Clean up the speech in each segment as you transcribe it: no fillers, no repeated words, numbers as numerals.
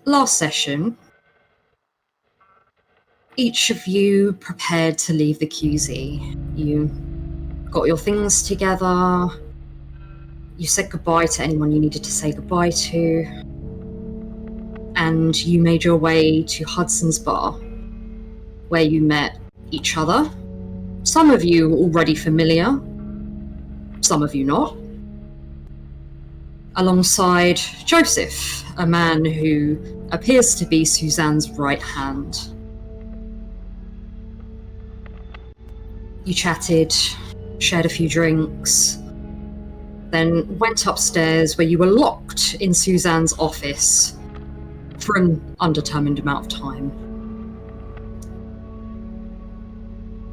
last session, each of you prepared to leave the QZ. You got your things together. You said goodbye to anyone you needed to say goodbye to. And you made your way to Hudson's Bar, where you met each other. Some of you already familiar, some of you not. Alongside Joseph, a man who appears to be Suzanne's right hand. You chatted, shared a few drinks, then went upstairs where you were locked in Suzanne's office for an undetermined amount of time.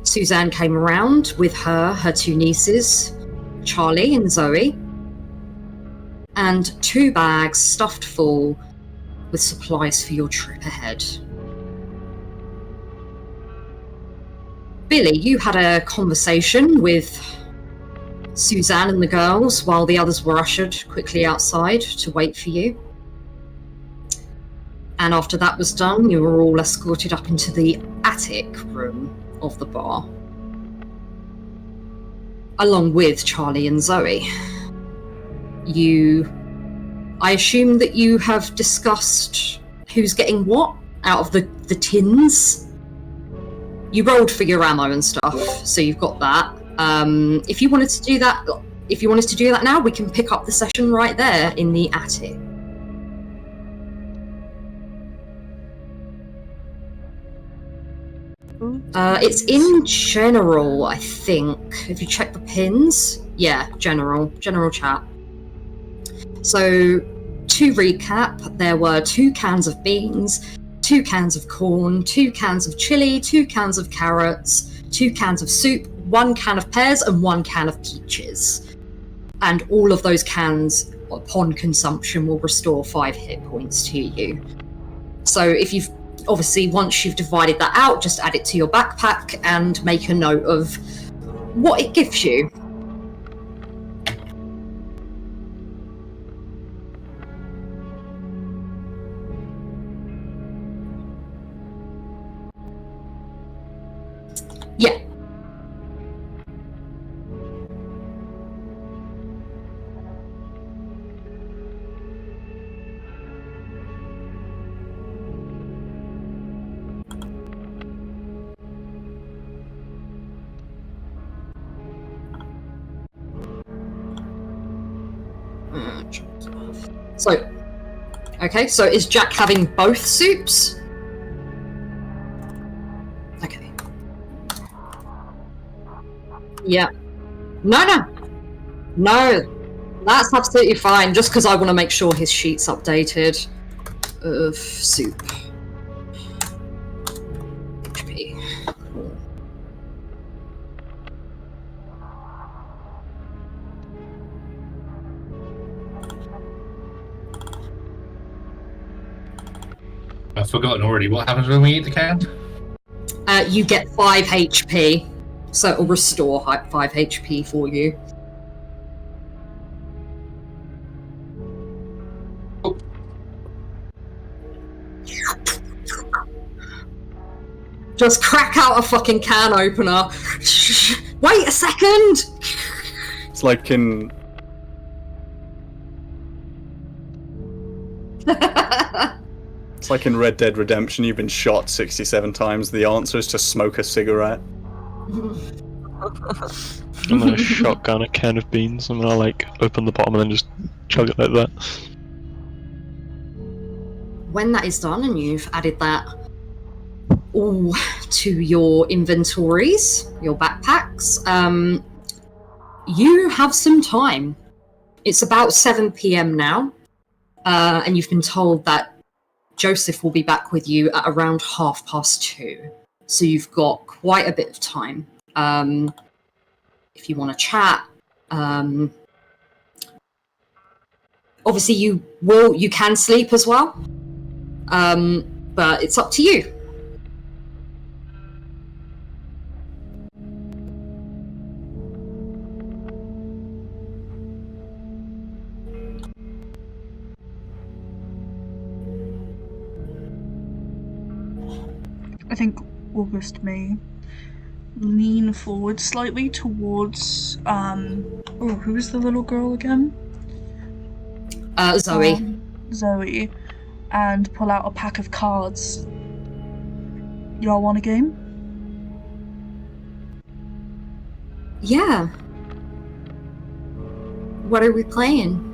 Suzanne came around with her two nieces, Charlie and Zoey, and 2 bags stuffed full with supplies for your trip ahead. Billy, you had a conversation with Suzanne and the girls while the others were ushered quickly outside to wait for you. And after that was done, you were all escorted up into the attic room of the bar, along with Charlie and Zoey. I assume that you have discussed who's getting what out of the tins. You rolled for your ammo and stuff, so you've got that. If you wanted to do that now, we can pick up the session right there in the attic. It's in general, I think. If you check the pins, yeah, general chat. So, to recap, there were 2 cans of beans, 2 cans of corn, 2 cans of chili, 2 cans of carrots, 2 cans of soup, 1 can of pears, and 1 can of peaches. And all of those cans, upon consumption, will restore 5 hit points to you. So if you've, obviously, once you've divided that out, just add it to your backpack and make a note of what it gives you. Yeah. So is Jack having both soups? Okay. Yeah. No, that's absolutely fine, just because I want to make sure his sheet's updated. Of soup. HP. Cool. I've forgotten already. What happens when we eat the can? You get 5 HP, so it'll restore 5 HP for you. Oh. Just crack out a fucking can opener. Wait a second! It's like in... It's like in Red Dead Redemption, you've been shot 67 times. The answer is to smoke a cigarette. I'm gonna shotgun a can of beans. I'm gonna like open the bottom and then just chug it like that. When that is done and you've added that all to your inventories, your backpacks, you have some time. It's about 7 PM now, and you've been told that Joseph will be back with you at around 2:30. So you've got quite a bit of time. If you want to chat, obviously you can sleep as well, but it's up to you. I think August may lean forward slightly towards who is the little girl again? Zoey. Zoey, and pull out a pack of cards. Y'all want a game? Yeah. What are we playing?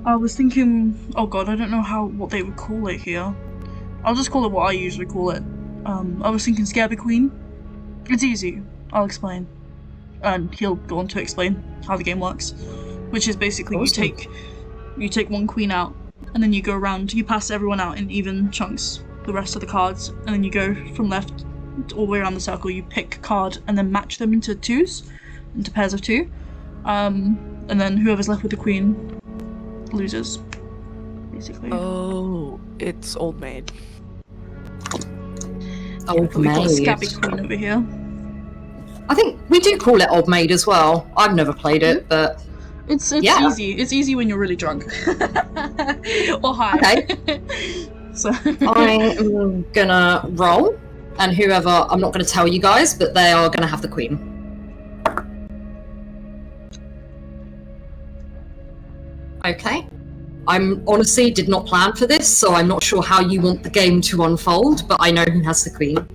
I was thinking, oh god, I don't know what they would call it here. I'll just call it what I usually call it. I was thinking Scare the Queen. It's easy. I'll explain. And he'll go on to explain how the game works. Which is basically Awesome. you take one queen out, and then you go around, you pass everyone out in even chunks, the rest of the cards, and then you go from left all the way around the circle, you pick a card, and then match them into pairs of two. And then whoever's left with the queen loses, basically. Oh, it's Old Maid. Old We've got a Maid. Scabby Queen over here. I think we do call it Old Maid as well. I've never played it, but It's Yeah. easy. It's easy when you're really drunk. Or high. Okay. So I'm gonna roll, and whoever, I'm not gonna tell you guys, but they are gonna have the queen. Okay. I'm honestly did not plan for this, so I'm not sure how you want the game to unfold, but I know who has the queen.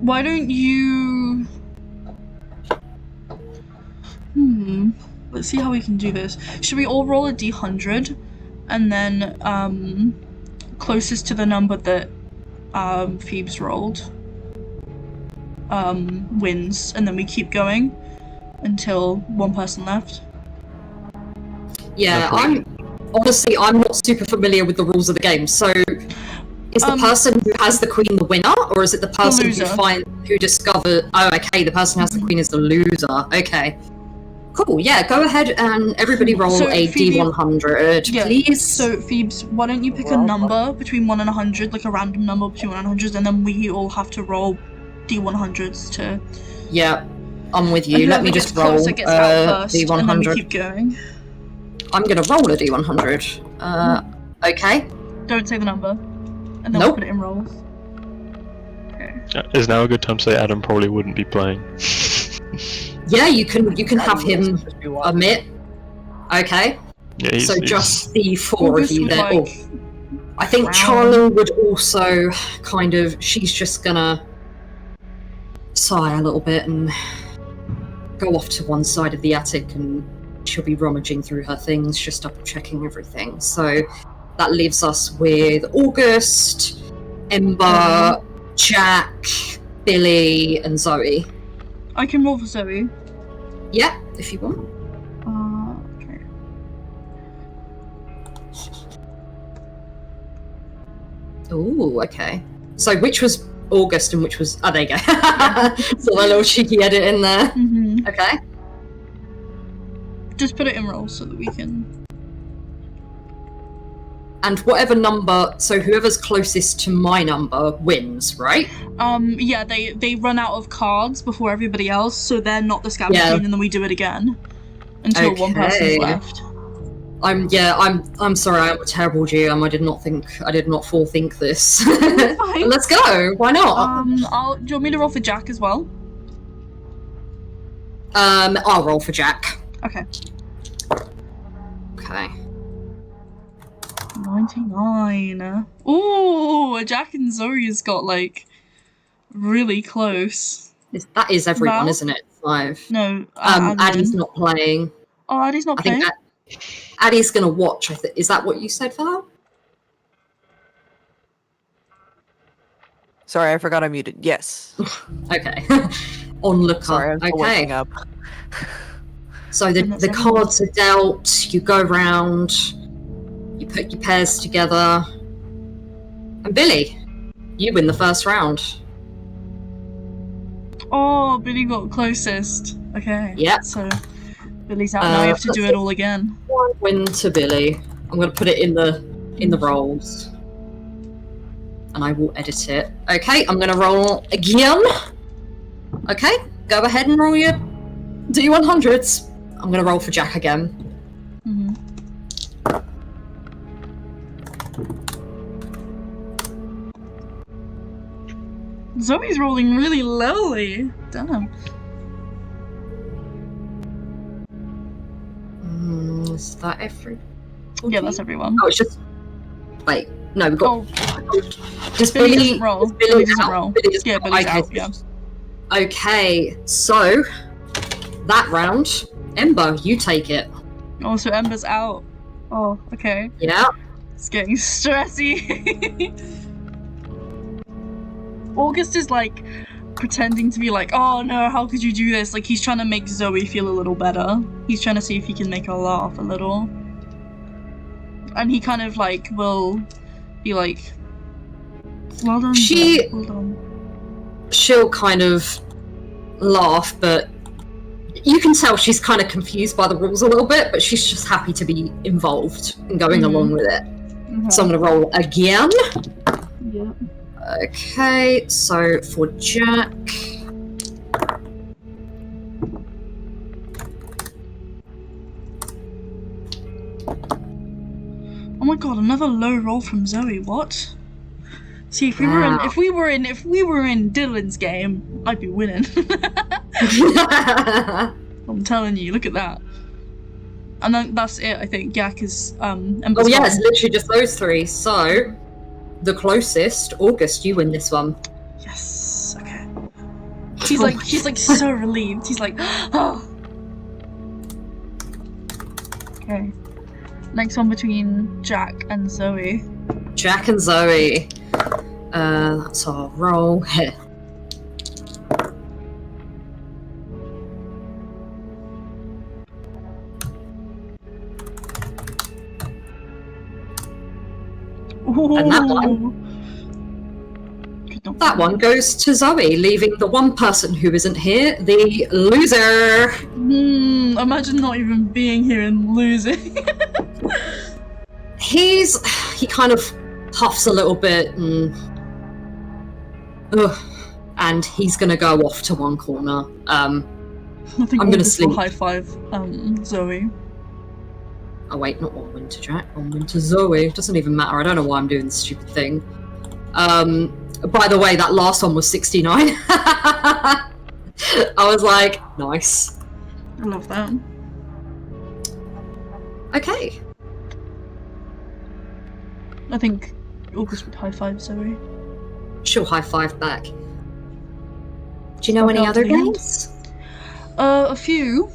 why don't you let's see how we can do this. Should we all roll a d100 and then closest to the number that Phoebes rolled wins, and then we keep going until one person left? Yeah, Okay. I'm not super familiar with the rules of the game, so is the person who has the queen the winner, or is it the person who discovered? Oh, okay, the person who has the queen is the loser. Okay, cool. Yeah, go ahead and everybody roll So, a Phoebe- d100, Yeah. please. So Phoebes, why don't you pick a number between 1 and 100, like a random number between 1 and 100, and then we all have to roll d100s to. Yeah, I'm with And you. Let whoever me gets just roll closer gets out first, and then we d100. keep going. I'm gonna roll a d100. Okay. Don't say the number, and then Nope. we'll put it in rolls. Okay. Is now a good time to say Adam probably wouldn't be playing? Yeah, you can have him omit. Okay. Yeah, So just the four of August you would there. like. I think Wow. Charlie would also kind of. She's just gonna sigh a little bit and go off to one side of the attic, and she'll be rummaging through her things, just double checking everything. So that leaves us with August, Ember, Jack, Billy, and Zoe. I can roll for Zoe. Yeah, if you want. Okay. Ooh, okay. So which was August and which was... Oh, there you go. So a little cheeky edit in there. Mm-hmm. Okay. Just put it in rolls so that we can. And whatever number... So whoever's closest to my number wins, right? Yeah, they run out of cards before everybody else, so they're not the Scabby Yeah. Queen, and then we do it again until one person's Okay. left. I'm sorry, I'm a terrible GM. I did not forethink this. Fine. Let's go. Why not? Do you want me to roll for Jack as well? I'll roll for Jack. Okay. Okay. 99. Ooh, Jack and Zoe has got like really close. That is everyone, Val? isn't it? 5. No, Addy's not playing. Oh, Addy's not I think playing. Addy's gonna watch. Is that what you said, Val? Sorry, I forgot I muted. Yes. Okay. Onlooker. Sorry, I'm still Okay. waking up. So the And that's cards are dealt. You go round. You put your pairs together. And Billy, you win the first round. Oh, Billy got closest. Okay. Yep. So Billy's out now. We have to do it all again. One win to Billy. I'm going to put it in the rolls. And I will edit it. Okay, I'm going to roll again. Okay, go ahead and roll your D100s. I'm going to roll for Jack again. Mm-hmm. Zoe's rolling really lowly. Damn. Is that every? Yeah, that's everyone. Oh, it's just. Wait, no, we've got. Oh, Just Billy Billy. doesn't roll. is Billy doesn't out? roll. Billy doesn't Yeah, roll. Billy's Okay. out, yeah. Okay, so that round, Ember, you take it. Oh, so Ember's out. Oh, okay. Yeah. It's getting stressy. August is like pretending to be like, oh no, how could you do this? Like he's trying to make Zoe feel a little better. He's trying to see if he can make her laugh a little. And he kind of like will be like, well done, Zoe, well done. She'll kind of laugh, but you can tell she's kind of confused by the rules a little bit, but she's just happy to be involved and going along with it. So I'm going to roll again. Yeah. Okay, so for Jack. Oh my god, another low roll from Zoe. What? See, if we were in, if we were in Dylan's game, I'd be winning. I'm telling you, look at that. And then that's it. I think Yak is Ember's Oh yeah, gone. it's literally just those three. So the closest, August, you win this one. Yes. Okay. He's like so relieved. He's like, oh. Okay. Next one between Jack and Zoe. Jack and Zoe. That's our roll here. And that one goes to Zoe, leaving the one person who isn't here, the loser. Imagine not even being here and losing. He kind of puffs a little bit and he's gonna go off to one corner. I think I'm gonna August will sleep. high five Zoe. Oh wait, not one win to Jack, one win to Zoe. It doesn't even matter. I don't know why I'm doing this stupid thing. By the way, that last one was 69. I was like, nice. I love that. Okay. I think August would high five Zoe. She'll high five back. Do you know Fuck any out other to the end. games? A few,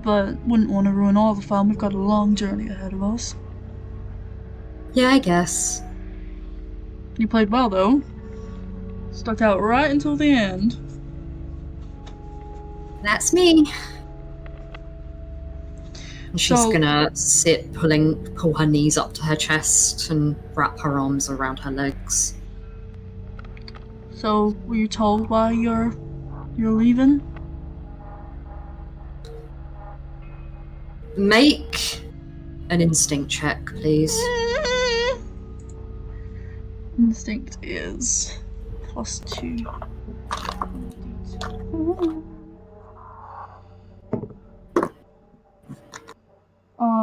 but wouldn't want to ruin all the fun. We've got a long journey ahead of us. Yeah, I guess. You played well though. Stuck out right until the end. That's me. And she's So- gonna sit, pull her knees up to her chest and wrap her arms around her legs. So, were you told why you're leaving? Make an instinct check, please. Instinct is +2.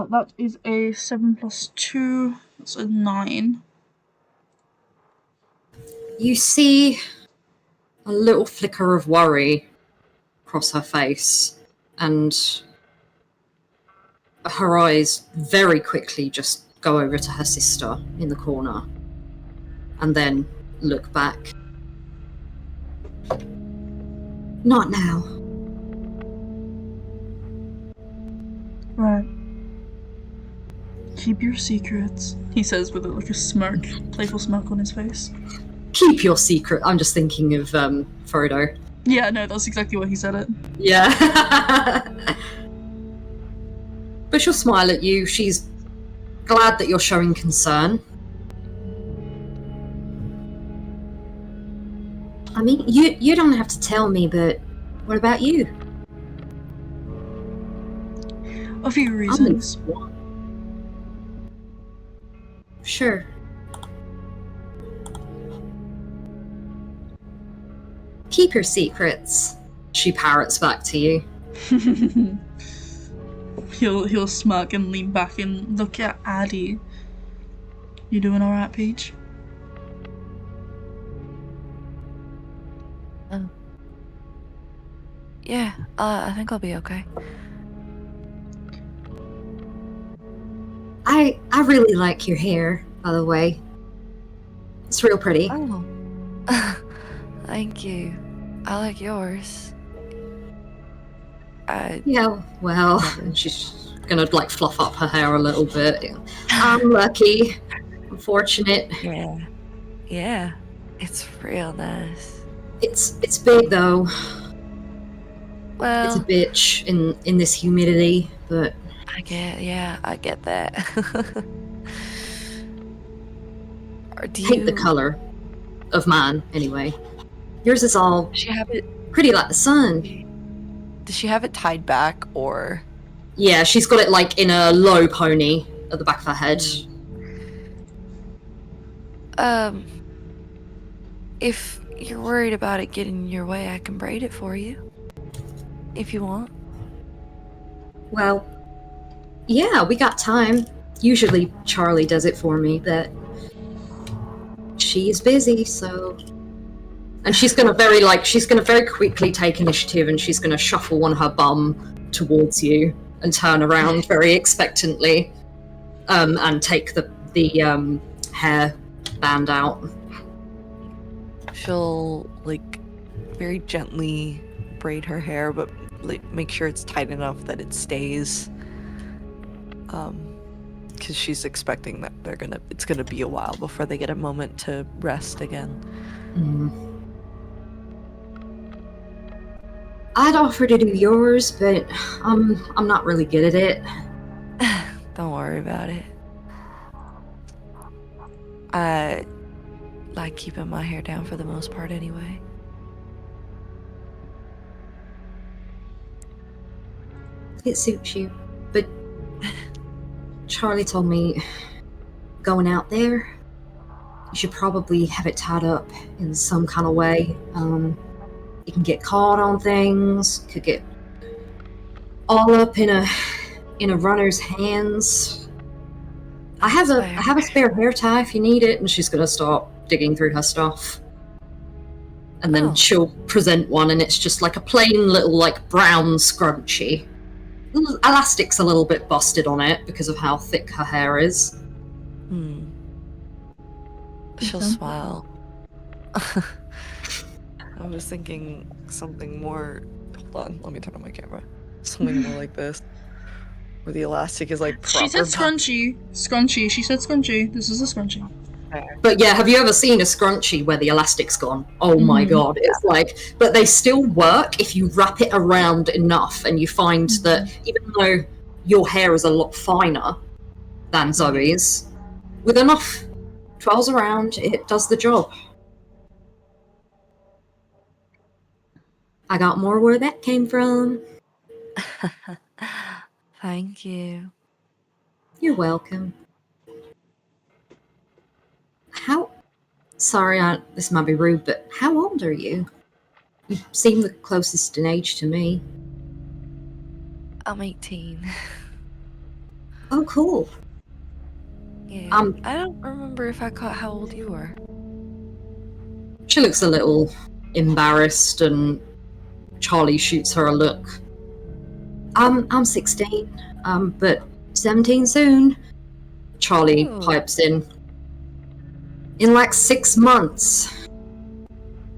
That is a 7 + 2. That's a 9. You see a little flicker of worry across her face, and her eyes very quickly just go over to her sister in the corner, and then look back. Not now. Right. Keep your secrets, he says with like a smirk, playful smirk on his face. Keep your secret. I'm just thinking of Frodo. Yeah, no, that's exactly what he said it. Yeah. But she'll smile at you. She's glad that you're showing concern. I mean, you don't have to tell me, but what about you? A few reasons. Sure. Keep your secrets. She parrots back to you. He'll smirk and lean back and look at Addy. You doing alright, Peach? Yeah, I think I'll be okay. I really like your hair, by the way. It's real pretty. Oh. Thank you. I like yours. Yeah, well, she's gonna like fluff up her hair a little bit. I'm lucky. I'm fortunate. Yeah. It's real nice. It's big though. Well, It's a bitch in this humidity, but I get that. Or do hate the color of mine anyway. Yours is all Does she have it? pretty like the sun. Does she have it tied back or? Yeah, she's got it like in a low pony at the back of her head. If you're worried about it getting in your way, I can braid it for you. If you want. Well, yeah, we got time. Usually Charlie does it for me, but she's busy, so... And she's gonna very quickly take initiative and she's gonna shuffle on her bum towards you and turn around very expectantly, and take the hair band out. She'll, like, very gently braid her hair, but like, make sure it's tight enough that it stays. Because she's expecting that it's gonna be a while before they get a moment to rest again. I'd offer to do yours, but I'm not really good at it. Don't worry about it. I like keeping my hair down for the most part anyway. It suits you, but Charlie told me going out there, you should probably have it tied up in some kind of way. You can get caught on things, could get all up in a runner's hands. I have a spare hair tie if you need it, and she's gonna start digging through her stuff. And then she'll present one, and it's just like a plain little like brown scrunchie. The elastic's a little bit busted on it because of how thick her hair is. She'll smile. I was thinking something more. Hold on, let me turn on my camera. Something more like this, where the elastic is like proper. She said scrunchy. Scrunchy. She said scrunchy. This is a scrunchy. But yeah, have you ever seen a scrunchie where the elastic's gone? Oh my god, it's like, but they still work if you wrap it around enough and you find that even though your hair is a lot finer than Zoe's, with enough twirls around, it does the job. I got more where that came from. Thank you. You're welcome. Sorry, this might be rude, but how old are you? You seem the closest in age to me. I'm 18. Oh, cool. Yeah. I don't remember if I caught how old you were. She looks a little embarrassed, and Charlie shoots her a look. I'm 16, but 17 soon. Charlie pipes in like 6 months.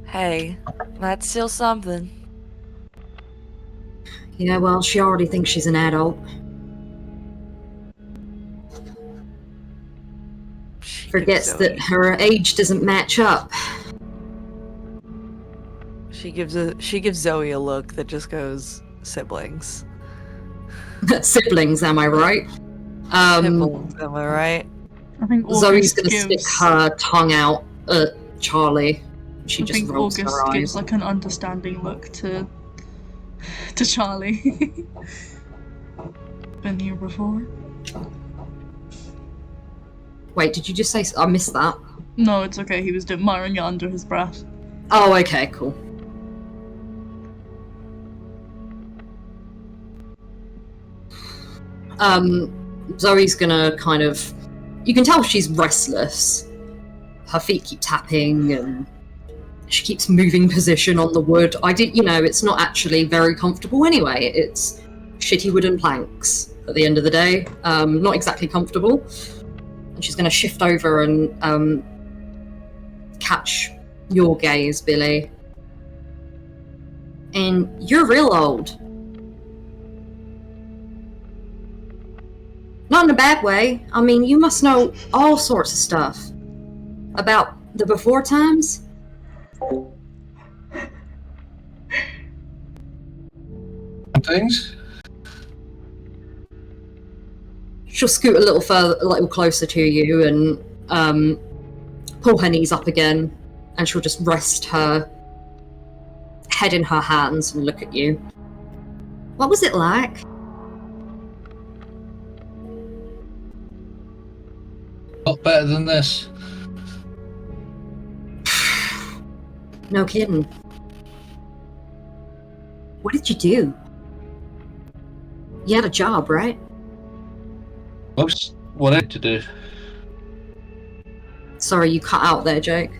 Hey, that's still something. Yeah, well, she already thinks she's an adult. Forgets that her age doesn't match up. She gives Zoey a look that just goes, siblings. Siblings, am I right? Siblings, am I right? I think Zoe's gonna stick her tongue out at Charlie. She just rolls her eyes. Gives like an understanding look to Charlie. Been here before. Wait, did you just say? I missed that. No, it's okay. He was admiring it under his breath. Oh, okay, cool. Zoe's gonna kind of... You can tell she's restless. Her feet keep tapping, and She keeps moving position on the wood. It's not actually very comfortable anyway. It's shitty wooden planks at the end of the day. Not exactly comfortable. And she's going to shift over and catch your gaze, Billy. And you're real old. Not in a bad way. I mean, you must know all sorts of stuff. About the before times? Things? She'll scoot a little closer to you and pull her knees up again, and she'll just rest her head in her hands and look at you. What was it like? A lot better than this. No kidding. What did you do? You had a job, right? Most what I had to do. Sorry, you cut out there, Jake.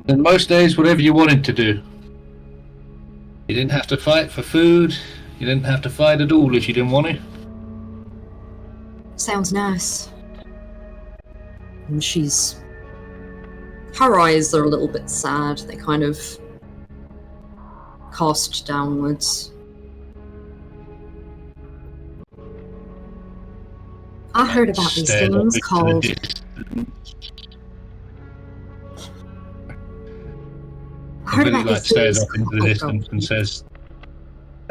And most days, whatever you wanted to do. You didn't have to fight for food. You didn't have to fight at all if you didn't want to. Sounds nice. And her eyes are a little bit sad. They kind of cast downwards. I heard about these Stared up things into called... the distance. I heard Billy about these stares things up into the called... distance and says,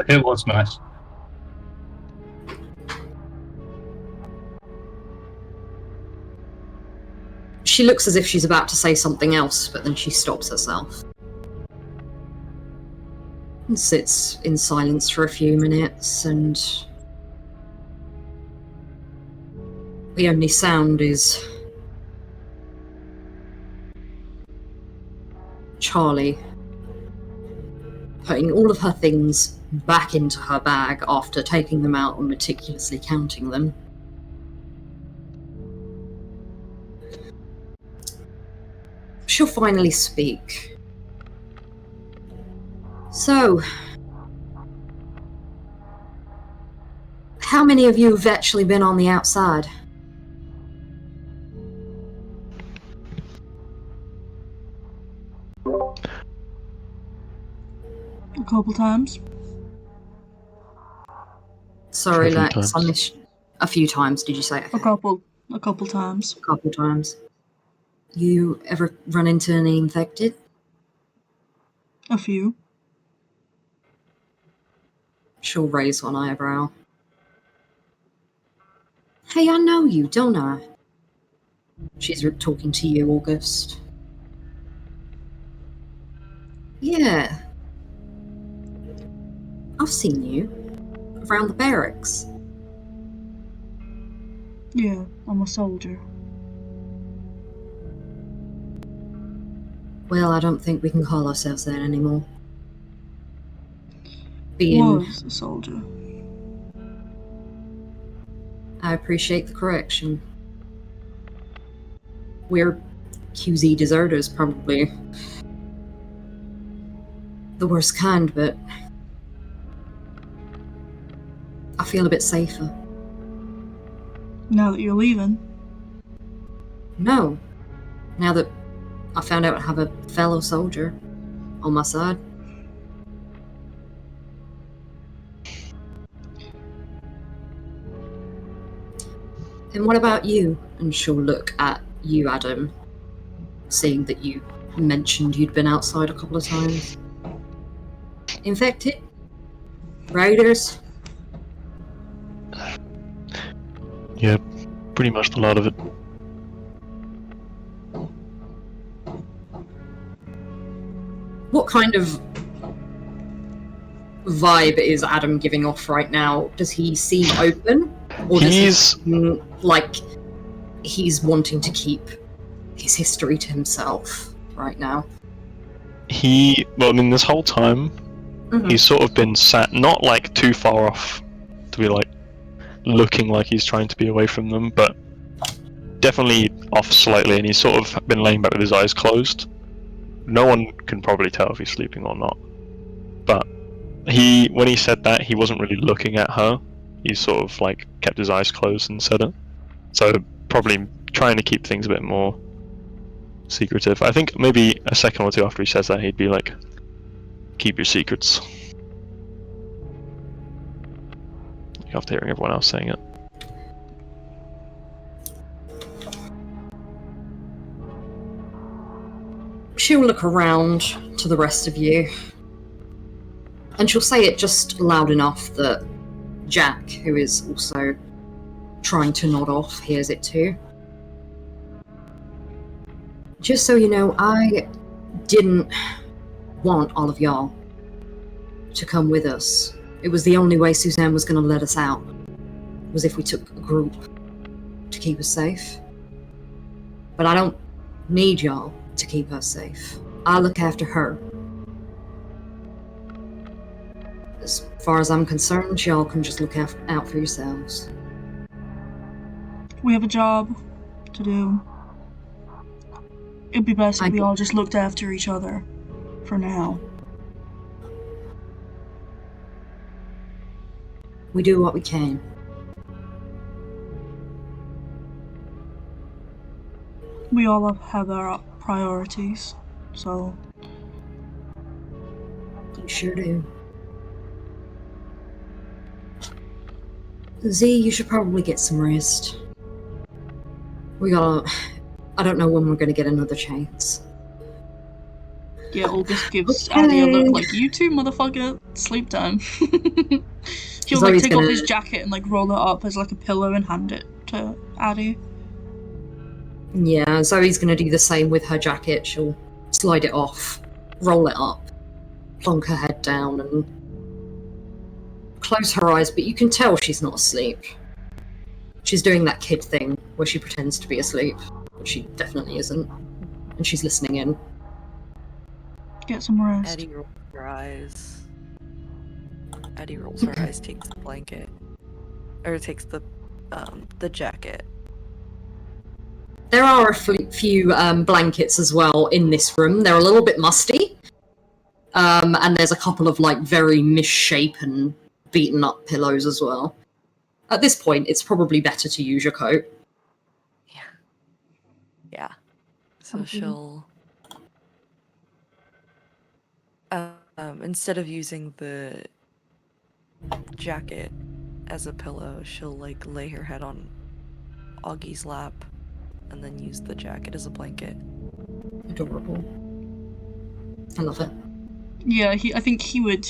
"It was nice." She looks as if she's about to say something else, but then she stops herself. And sits in silence for a few minutes, and the only sound is Charlie putting all of her things back into her bag after taking them out and meticulously counting them. She'll finally speak. So, how many of you have actually been on the outside? A couple times. Sorry, A few Lex, times. I missed a few times, did you say? A couple times. A couple times. You ever run into any infected? A few. She'll raise one eyebrow. Hey, I know you, don't I? She's talking to you, August. Yeah. I've seen you. Around the barracks. Yeah, I'm a soldier. Well, I don't think we can call ourselves that anymore. Being... Was a soldier. I appreciate the correction. We're QZ deserters, probably. The worst kind, but... I feel a bit safer. Now that you're leaving. No. Now that I found out I have a fellow soldier on my side. And what about you? And she'll look at you, Adam, seeing that you mentioned you'd been outside a couple of times. Infected? Raiders? Yeah, pretty much a lot of it. What kind of vibe is Adam giving off right now? Does he seem open? Or does he seem like he's wanting to keep his history to himself right now? This whole time, he's sort of been sat, not like too far off to be like looking like he's trying to be away from them, but definitely off slightly, and he's sort of been laying back with his eyes closed. no one can probably tell if he's sleeping or not. But when he said that, he wasn't really looking at her. He sort of like kept his eyes closed and said it. So probably trying to keep things a bit more secretive. I think maybe a second or two after he says that, he'd be like, "Keep your secrets." After hearing everyone else saying it. She'll look around to the rest of you, and she'll say it just loud enough that Jack, who is also trying to nod off, hears it too. Just so you know, I didn't want all of y'all to come with us. It was the only way Suzanne was going to let us out, was if we took a group to keep us safe. But I don't need y'all to keep her safe. I'll look after her. As far as I'm concerned, y'all can just look out for yourselves. We have a job to do. It'd be best if we all just looked after each other for now. We do what we can. We all have our priorities, so... You sure do. Z, you should probably get some rest. I don't know when we're gonna get another chance. Yeah, August gives Addy a look like, "You too, motherfucker, sleep time." He'll like take off his jacket and like roll it up as like a pillow and hand it to Addy. Yeah, Zoe's gonna do the same with her jacket. She'll slide it off, roll it up, plonk her head down, and close her eyes, but you can tell she's not asleep. She's doing that kid thing where she pretends to be asleep, but she definitely isn't. And she's listening in. Get some rest. Addy rolls her eyes. Addy rolls her eyes, takes the blanket. Or takes the jacket. There are a few blankets as well in this room. They're a little bit musty. And there's a couple of like very misshapen, beaten up pillows as well. At this point, it's probably better to use your coat. Yeah. So she'll... instead of using the jacket as a pillow, she'll like lay her head on Augie's lap and then use the jacket as a blanket. Adorable. I love it. Yeah, I think he would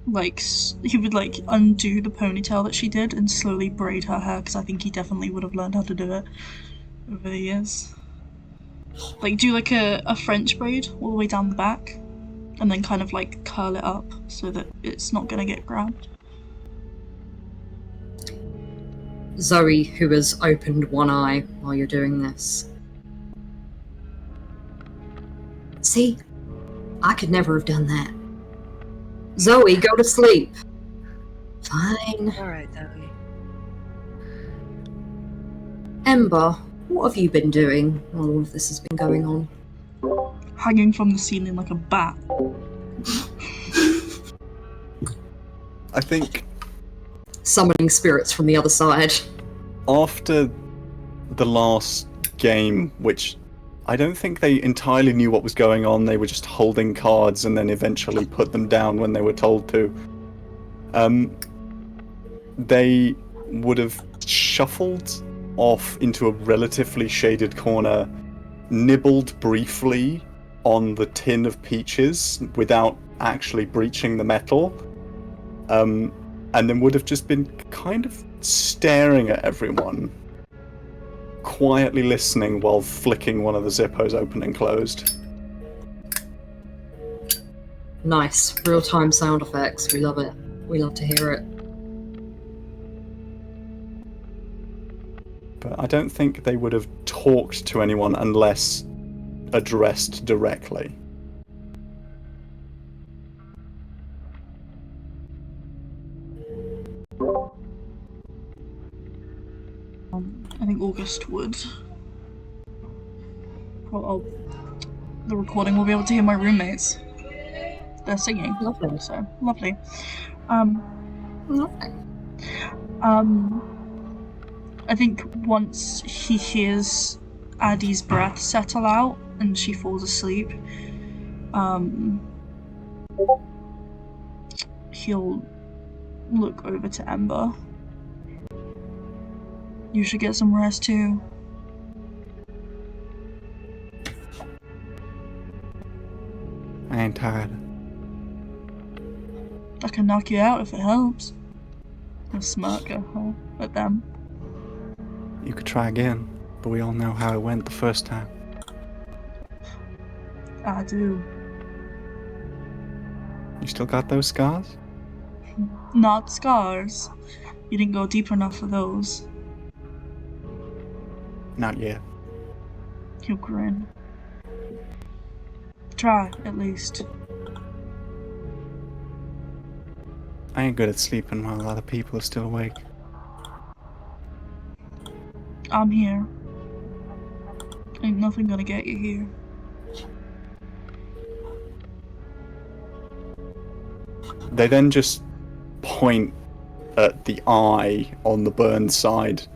undo the ponytail that she did and slowly braid her hair, because I think he definitely would have learned how to do it over the years. Like do like a French braid all the way down the back, and then kind of like curl it up so that it's not gonna get grabbed. Zoe, who has opened one eye while you're doing this. See? I could never have done that. Zoe, go to sleep. Fine. Alright, Zoe. Ember, what have you been doing while all of this has been going on? Hanging from the ceiling like a bat. I think Summoning spirits from the other side. after the last game, which I don't think they entirely knew what was going on, they were just holding cards and then eventually put them down when they were told to. They would have shuffled off into a relatively shaded corner, nibbled briefly on the tin of peaches without actually breaching the metal, and then would have just been kind of staring at everyone, quietly listening while flicking one of the Zippos open and closed. Nice. Real-time sound effects. We love it. We love to hear it. But I don't think they would have talked to anyone unless addressed directly. I think August would. the recording, we'll be able to hear my roommates. They're singing. Lovely. So, lovely. Lovely. I think once he hears Addy's breath settle out and she falls asleep, he'll look over to Ember. You should get some rest too. I ain't tired. I can knock you out if it helps. He'll smirk at them. You could try again, but we all know how it went the first time. I do. You still got those scars? Not scars. You didn't go deep enough for those. Not yet. He'll grin. Try, at least. I ain't good at sleeping while other people are still awake. I'm here. Ain't nothing gonna get you here. They then just point at the eye on the burned side.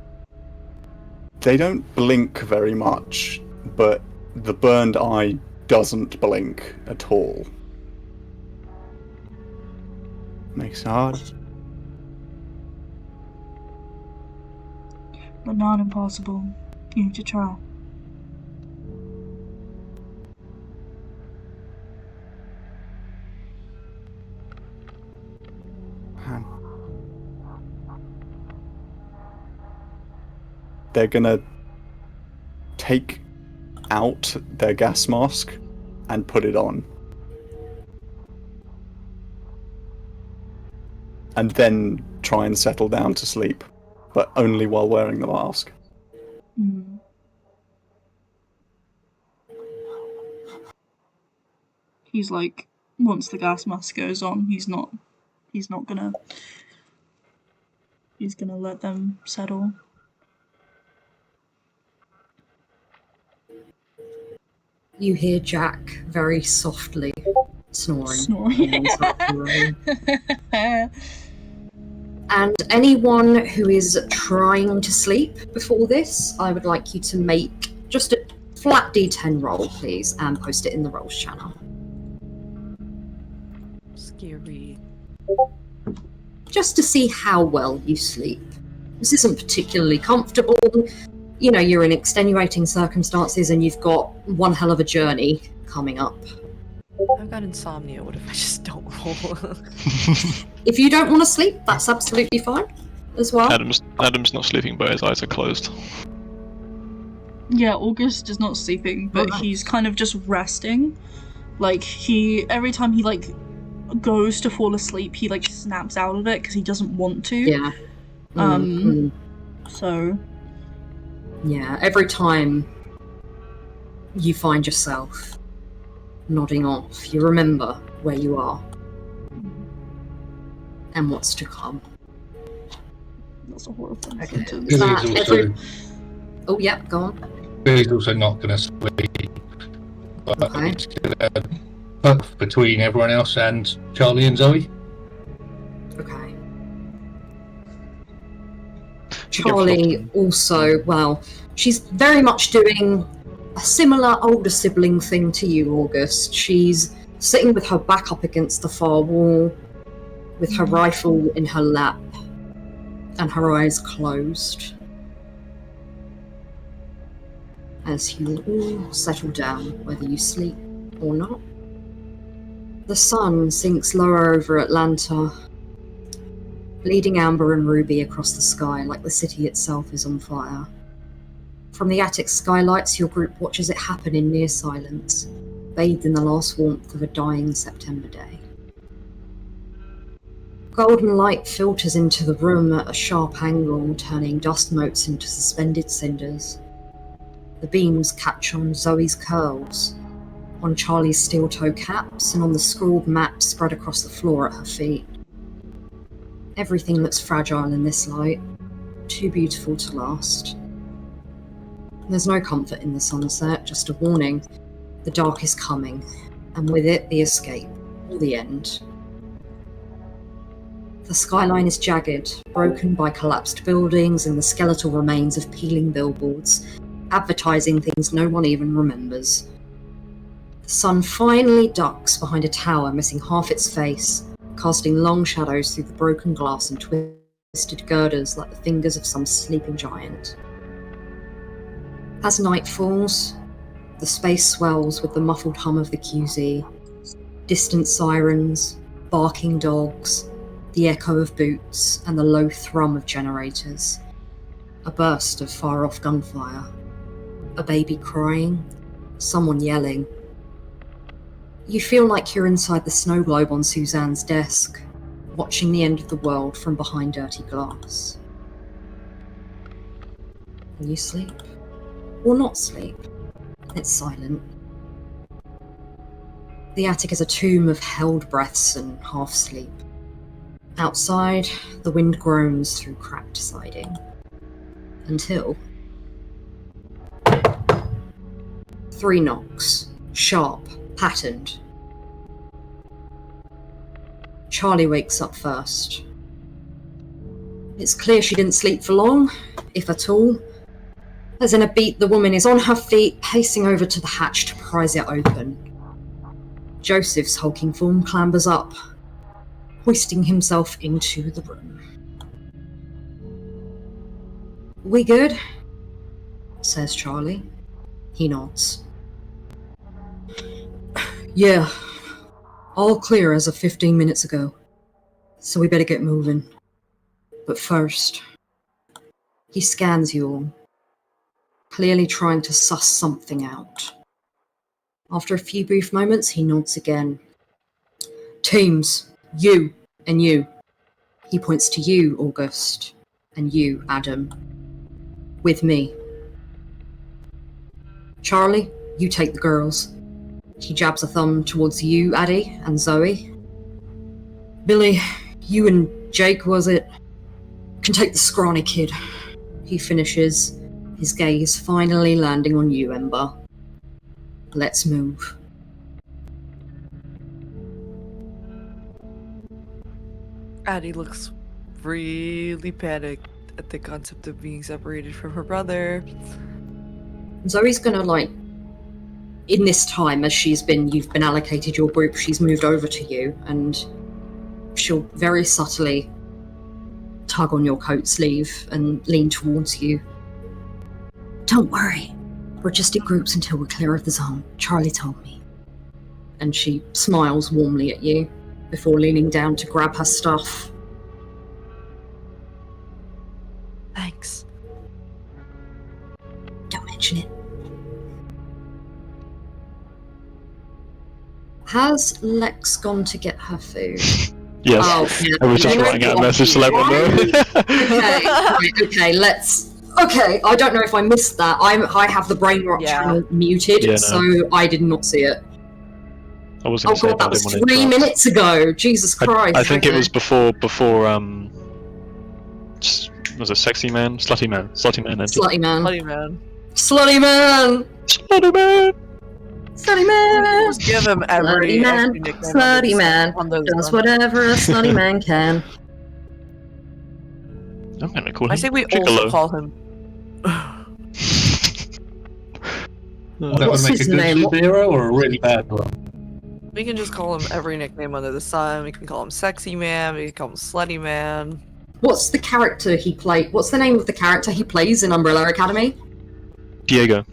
They don't blink very much, but the burned eye doesn't blink at all. Makes it hard. But not impossible. You need to try. They're gonna take out their gas mask and put it on. And then try and settle down to sleep, but only while wearing the mask. Mm. He's like, once the gas mask goes on, he's gonna let them settle. You hear Jack very softly snoring. And anyone who is trying to sleep before this, I would like you to make just a flat D10 roll, please, and post it in the rolls channel. Scary. Just to see how well you sleep. This isn't particularly comfortable. You know, you're in extenuating circumstances and you've got one hell of a journey coming up. I've got insomnia. What if I just don't roll? If you don't want to sleep, that's absolutely fine as well. Adam's not sleeping, but his eyes are closed. Yeah, August is not sleeping, but he's kind of just resting. Like, every time he, like, goes to fall asleep, he, like, snaps out of it because he doesn't want to. Yeah. So... Yeah, every time you find yourself nodding off, you remember where you are and what's to come. That's a horrifying Okay. sentence. Oh, yep, go on. Billy's also not going to sleep, but Okay. he's going to put between everyone else and Charlie and Zoe. Okay. Charlie also, well, she's very much doing a similar older sibling thing to you, August. She's sitting with her back up against the far wall, with her rifle in her lap, and her eyes closed. As you all settle down, whether you sleep or not. The sun sinks lower over Atlanta, bleeding amber and ruby across the sky like the city itself is on fire. From the attic skylights, your group watches it happen in near silence, bathed in the last warmth of a dying September day. Golden light filters into the room at a sharp angle, turning dust motes into suspended cinders. The beams catch on Zoe's curls, on Charlie's steel-toe caps, and on the scrawled map spread across the floor at her feet. Everything looks fragile in this light, too beautiful to last. There's no comfort in the sunset, just a warning The dark is coming, and with it the escape, or the end. The skyline is jagged, broken by collapsed buildings and the skeletal remains of peeling billboards, advertising things no one even remembers. The sun finally ducks behind a tower, missing half its face, casting long shadows through the broken glass and twisted girders like the fingers of some sleeping giant. As night falls, the space swells with the muffled hum of the QZ, distant sirens, barking dogs, the echo of boots, and the low thrum of generators. A burst of far-off gunfire. A baby crying. Someone yelling. You feel like you're inside the snow globe on Suzanne's desk, watching the end of the world from behind dirty glass. Will you sleep? Or not sleep? It's silent. The attic is a tomb of held breaths and half-sleep. Outside, the wind groans through cracked siding. Until 3 knocks. Sharp, patterned. Charlie wakes up first. It's clear she didn't sleep for long, if at all. As in a beat, the woman is on her feet, pacing over to the hatch to prise it open. Joseph's hulking form clambers up, hoisting himself into the room. We good? Says Charlie. He nods. Yeah. All clear as of 15 minutes ago. So we better get moving. But first, he scans you all, clearly trying to suss something out. After a few brief moments, he nods again. Teams, you and you. He points to you, August, and you, Adam. With me. Charlie, you take the girls. He jabs a thumb towards you, Addy, and Zoey. Billy, you and Jake, was it? Can take the scrawny kid. He finishes, his gaze finally landing on you, Ember. Let's move. Addy looks really panicked at the concept of being separated from her brother. Zoe's gonna, in this time, as you've been allocated your group, she's moved over to you, and she'll very subtly tug on your coat sleeve and lean towards you. Don't worry. We're just in groups until we're clear of the zone. Charlie told me. And she smiles warmly at you before leaning down to grab her stuff. Thanks. Don't mention it. Has Lex gone to get her food? Yes. Oh, yeah. I was just writing out a message to let them know. Okay, let's... Okay, I don't know if I missed that. I have the brain rot channel muted, so I did not see it. I wasn't God, that was 3 minutes ago. Jesus Christ. I think it was before was it Sexy Man? Slutty Man. Slutty Man. Slutty Man. Slutty Man. Slutty Man! Slutty Man! Slutty Man! Just give him every nickname. Slutty Man. Does whatever a slutty man can. I'm gonna call him I say we Piccolo. also call him... That would make a good superhero or a really bad one? We can just call him every nickname under the sun. We can call him Sexy Man. We can call him Slutty Man. What's the character he played? What's the name of the character he plays in Umbrella Academy? Diego.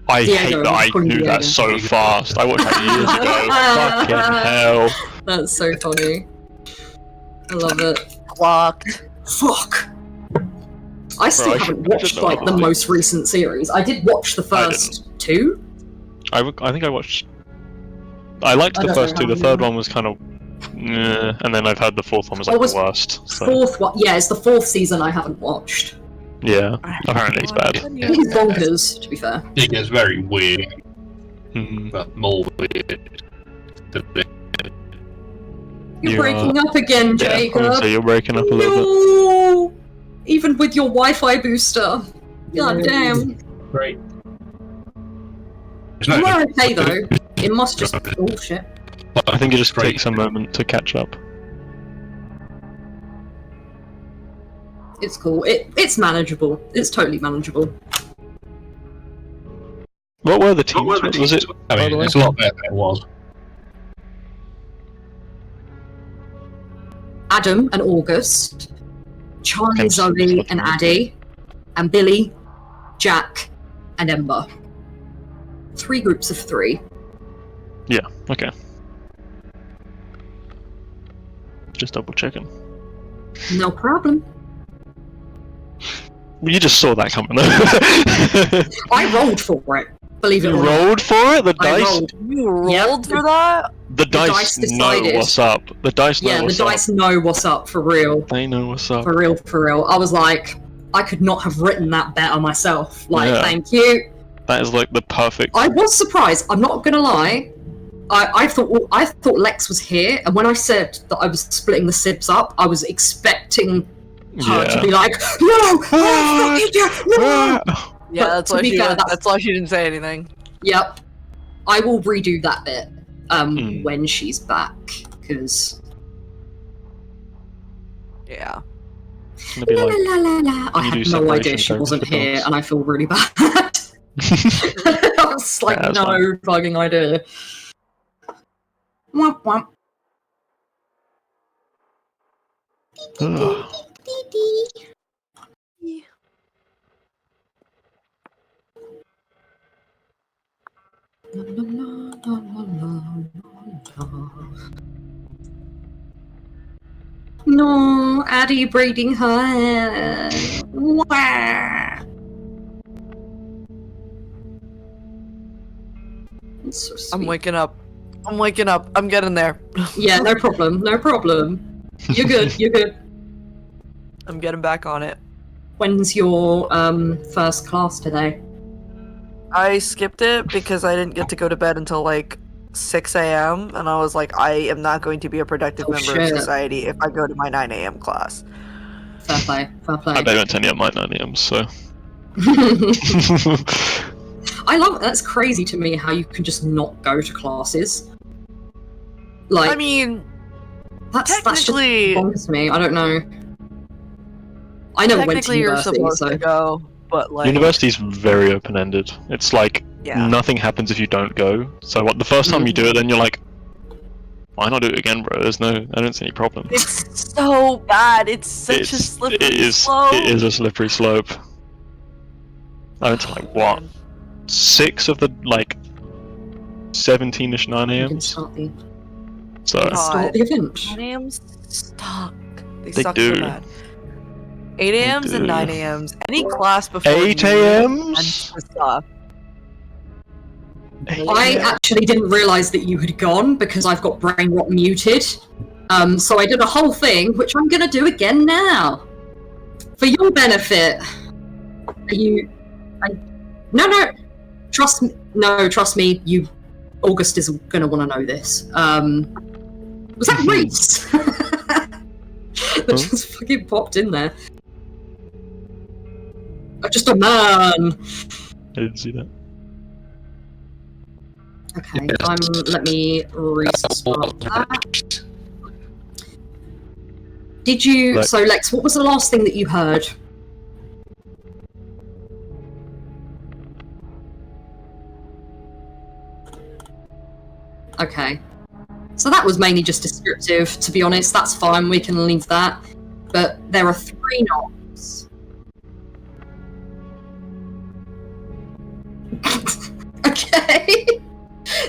I hate that I knew that so fast. I watched that years ago. Fucking hell. That's so funny. I love it. Blocked. Fuck! I still haven't watched the most recent series. I did watch the first 2. I think I watched... I liked the first 2, the third one was kind of... and then I've heard the fourth one was the worst. So. Fourth one, yeah, it's the 4th season I haven't watched. Yeah, apparently it's bad. He's bonkers, to be fair. It gets very weird, but more weird. You're breaking up again, Jacob. Yeah, so you're breaking up a little bit. Even with your Wi-Fi booster. God damn. Great. No, We're okay though. It must just. Oh shit. I think it just Great. takes a moment to catch up. It's cool. It's manageable. It's totally manageable. What were the teams? Was it? I by mean, the way? it's a lot better than it was. Adam and August, Charlie, Okay, Zoey, and Addy, and Billy, Jack, and Ember. 3 groups of 3. Yeah. Okay. Just double checking. No problem. You just saw that coming. I rolled for it. Believe it You or not. rolled for it. The I dice. rolled. You rolled for that? The dice dice know decided. what's up. The dice know Yeah, the what's dice up. know what's up for real. They know what's up. For real, for real. I was like, I could not have written that better myself. Like, Yeah. thank you. That is like the perfect. I was surprised. I'm not gonna lie. I thought Lex was here, and when I said that I was splitting the sibs up, I was expecting her to be like, "No, no, no." Yeah, But that's to why be she. fair, That's why she didn't say anything. Yep. I will redo that bit Mm. when she's back, because Yeah. It's gonna be la like. la la la. I you had do no idea separation she codes wasn't for here, dogs. and I feel really bad. I was like, Yeah, that's no fucking idea. Womp womp. Ugh. No, Addy braiding her hair. Wah. It's so sweet. I'm waking up. I'm waking up. I'm getting there. Yeah, no problem, no problem. You're good, you're good. I'm getting back on it. When's your first class today? I skipped it because I didn't get to go to bed until like 6 a.m. and I was like, I am not going to be a productive Oh, member of shit. society if I go to my 9 a.m. class. Fair play, fair I play. bet went to any of my 9 a.m. So. I love that's crazy to me how you can just not go to classes. Like, I mean, that's just technically- bonkers to me. I don't know. I never went to technically you're university, supposed so to go, but like, University's very open-ended. It's like yeah. nothing happens if you don't go. So what? The first time you do it, then you're like, why not do it again, bro? I don't see any problem. It's so bad. It's such a slippery slope. It is a slippery slope. I went to like what? 6 of the like 17ish 9 you can a.m.s. start the, So God. start the event. 9 a.m.s suck. They They suck do. so bad. 8 a.m.s and do. 9 a.m.s. Any class before 8 noon a.m.s? tends to suck. I actually didn't realise that you had gone because I've got brain rot muted. So I did a whole thing, which I'm gonna do again now. For your benefit. Are you No, trust me, you August is gonna wanna know this. Was that Reese? That just fucking popped in there. I'm just a man. I didn't see that. Okay, let me restart that. Did you... Lex. So, Lex, what was the last thing that you heard? Okay. So that was mainly just descriptive, to be honest. That's fine, we can leave that. But there are 3 knocks. Okay.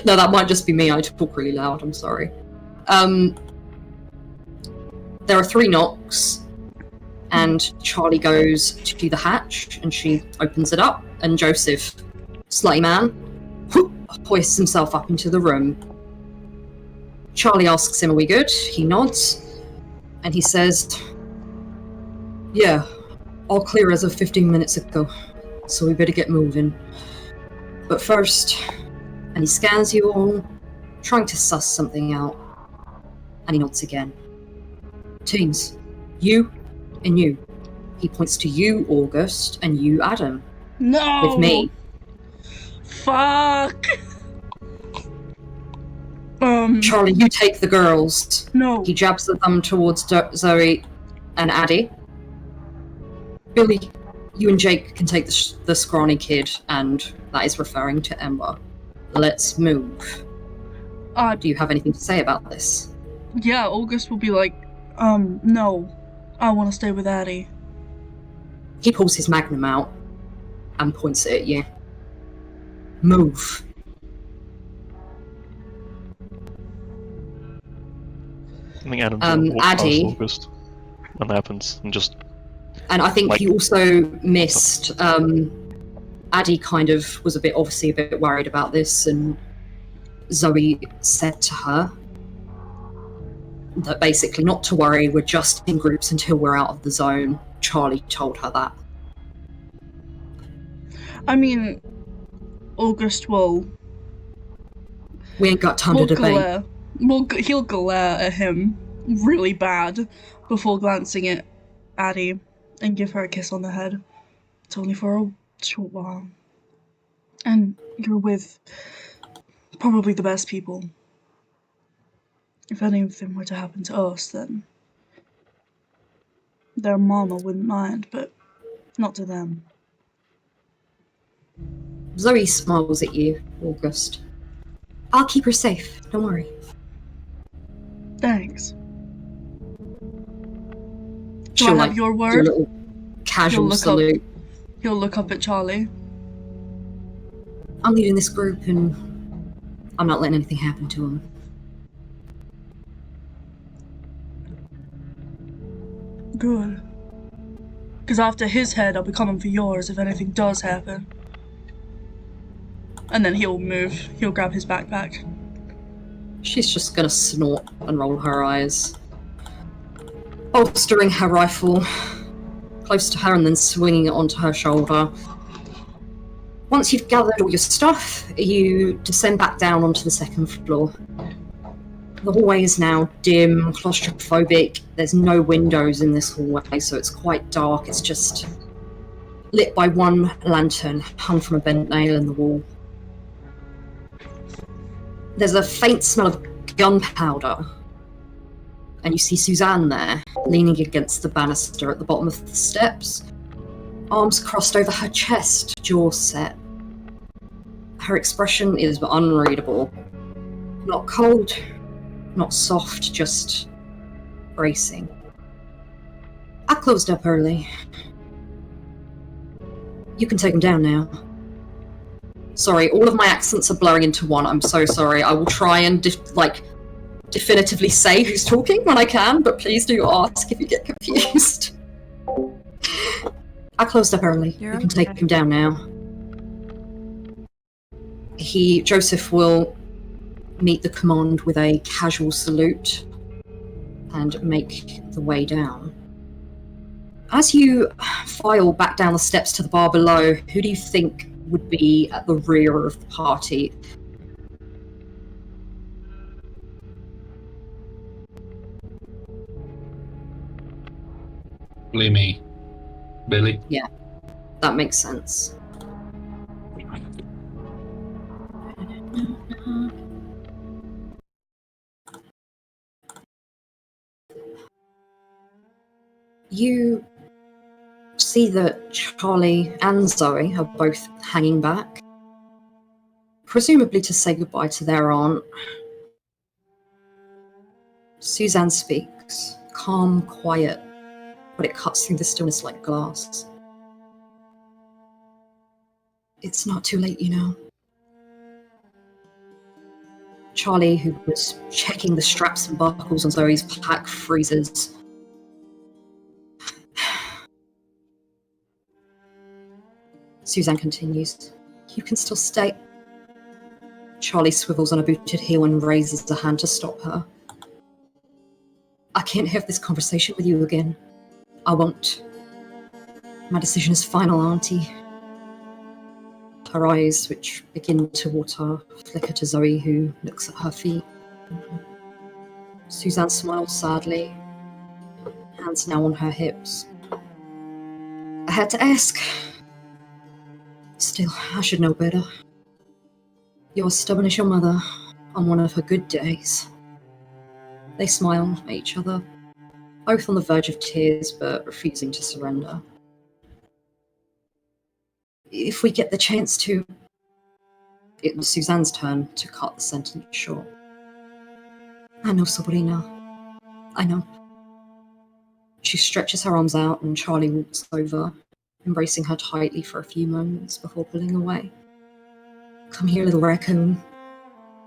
No, that might just be me. I talk really loud. I'm sorry. There are 3 knocks, and Charlie goes to the hatch, and she opens it up, and Joseph, slutty man, hoists himself up into the room. Charlie asks him, "Are we good?" He nods, and he says, "Yeah, all clear as of 15 minutes ago, so we better get moving. But first," and he scans you all, trying to suss something out, and he nods again. "Teams, you and you." He points to you, August, and you, Adam, No! with me. Fuck! Charlie, you take the girls. No. He jabs the thumb towards Zoe and Addy. Billy, you and Jake can take the scrawny kid, and that is referring to Ember. Let's move. Do you have anything to say about this? Yeah, August will be like, no. I want to stay with Addy. He pulls his magnum out and points it at you. Move. I think Adam's gonna walk Addy, past August when that happens, and just. And I think like, you also missed. Addy kind of was obviously a bit worried about this, and Zoe said to her that basically not to worry, we're just in groups until we're out of the zone. Charlie told her that. I mean, August will. We ain't got time to debate. He'll glare at him really bad before glancing at Addy and give her a kiss on the head. It's only for a short while. And you're with probably the best people. If anything were to happen to us, then their mama wouldn't mind, but not to them. Zoe smiles at you, August. I'll keep her safe, don't worry. Thanks. Do She'll, I have your do a word? little casual salute. He'll look up at Charlie. I'm leading this group and I'm not letting anything happen to him. Good. Because after his head, I'll be coming for yours if anything does happen. And then he'll grab his backpack. She's just gonna snort and roll her eyes. Bolstering her rifle close to her and then swinging it onto her shoulder. Once you've gathered all your stuff, you descend back down onto the second floor. The hallway is now dim, claustrophobic. There's no windows in this hallway, so it's quite dark. It's just lit by one lantern hung from a bent nail in the wall. There's a faint smell of gunpowder, and you see Suzanne there, leaning against the banister at the bottom of the steps, arms crossed over her chest, jaws set. Her expression is unreadable. Not cold, not soft, just bracing. I closed up early. You can take them down now. Sorry, all of my accents are blurring into one. I'm so sorry. I will try and definitively say who's talking when I can, but please do ask if you get confused. I closed up early. You can take him down now. Joseph will meet the command with a casual salute and make the way down. As you file back down the steps to the bar below, who do you think would be at the rear of the party? Probably me. Billy. Yeah, that makes sense. You see that Charlie and Zoe are both hanging back, presumably to say goodbye to their aunt. Suzanne speaks, calm, quiet, but it cuts through the stillness like glass. It's not too late, you know. Charlie, who was checking the straps and buckles on Zoe's pack, freezes. Suzanne continues. You can still stay. Charlie swivels on a booted heel and raises a hand to stop her. I can't have this conversation with you again. I won't. My decision is final, Auntie. Her eyes, which begin to water, flicker to Zoe, who looks at her feet. Suzanne smiles sadly, hands now on her hips. I had to ask. Still, I should know better. You're as stubborn as your mother on one of her good days. They smile at each other, both on the verge of tears but refusing to surrender. If we get the chance to... It was Suzanne's turn to cut the sentence short. I know, Sabrina. I know. She stretches her arms out and Charlie walks over, embracing her tightly for a few moments before pulling away. Come here, little raccoon.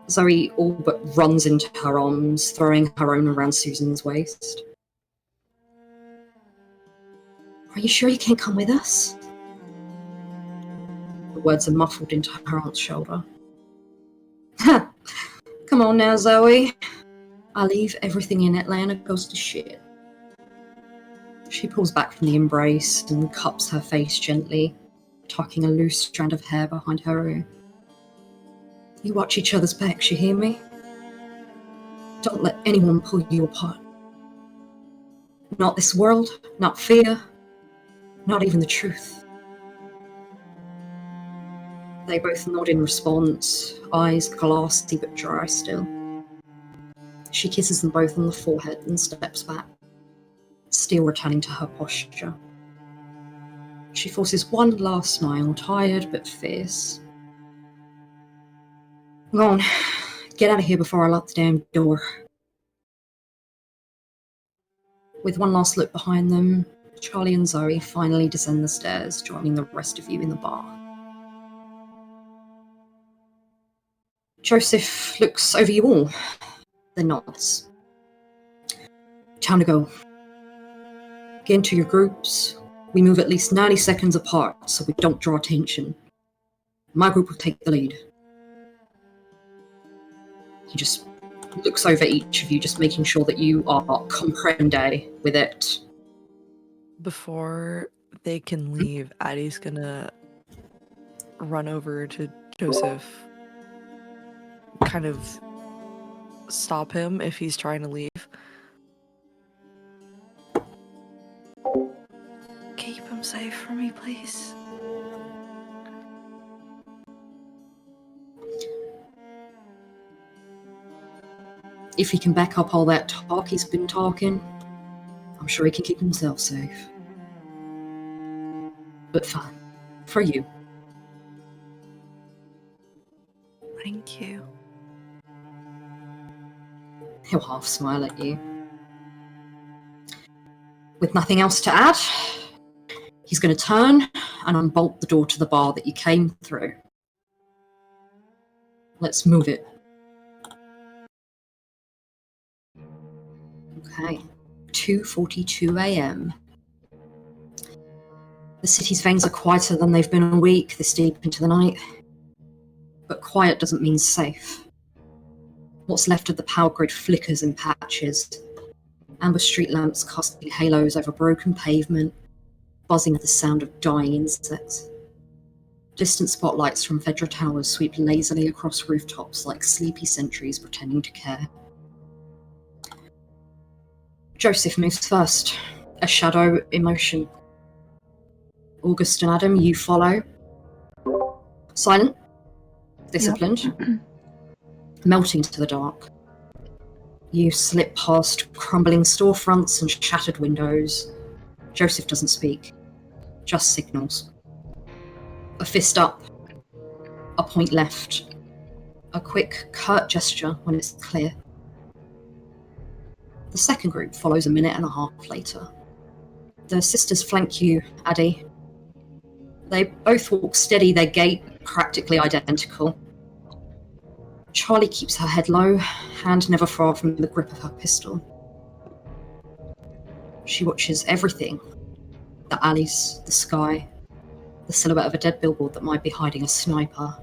Zoey all but runs into her arms, throwing her own around Susan's waist. Are you sure you can't come with us? The words are muffled into her aunt's shoulder. Ha! Come on now, Zoey. I leave everything in Atlanta goes to shit. She pulls back from the embrace and cups her face gently, tucking a loose strand of hair behind her ear. You watch each other's backs, you hear me? Don't let anyone pull you apart. Not this world, not fear, not even the truth. They both nod in response, eyes glassy but dry still. She kisses them both on the forehead and steps back, still returning to her posture. She forces one last smile, tired but fierce. Go on, get out of here before I lock the damn door. With one last look behind them, Charlie and Zoey finally descend the stairs, joining the rest of you in the bar. Joseph looks over you all, then nods. Time to go. Get into your groups. We move at least 90 seconds apart so we don't draw attention. My group will take the lead. He just looks over each of you, just making sure that you are comprende with it. Before they can leave, Addy's gonna run over to Joseph, kind of stop him if he's trying to leave. Keep him safe for me, please. If he can back up all that talk he's been talking, I'm sure he can keep himself safe. But fine. For you. Thank you. He'll half smile at you. With nothing else to add, he's going to turn and unbolt the door to the bar that you came through. Let's move it. Okay, 2:42 a.m. The city's veins are quieter than they've been all week this deep into the night. But quiet doesn't mean safe. What's left of the power grid flickers in patches. Amber street lamps casting halos over broken pavement, buzzing with the sound of dying insects. Distant spotlights from Fedra towers sweep lazily across rooftops like sleepy sentries pretending to care. Joseph moves first, a shadow in motion. August and Adam, you follow. Silent, disciplined, melting to the dark. You slip past crumbling storefronts and shattered windows. Joseph doesn't speak, just signals. A fist up, a point left, a quick, curt gesture when it's clear. The second group follows a minute and a half later. The sisters flank you, Addy. They both walk steady, their gait practically identical. Charlie keeps her head low, hand never far from the grip of her pistol. She watches everything. The alleys, the sky, the silhouette of a dead billboard that might be hiding a sniper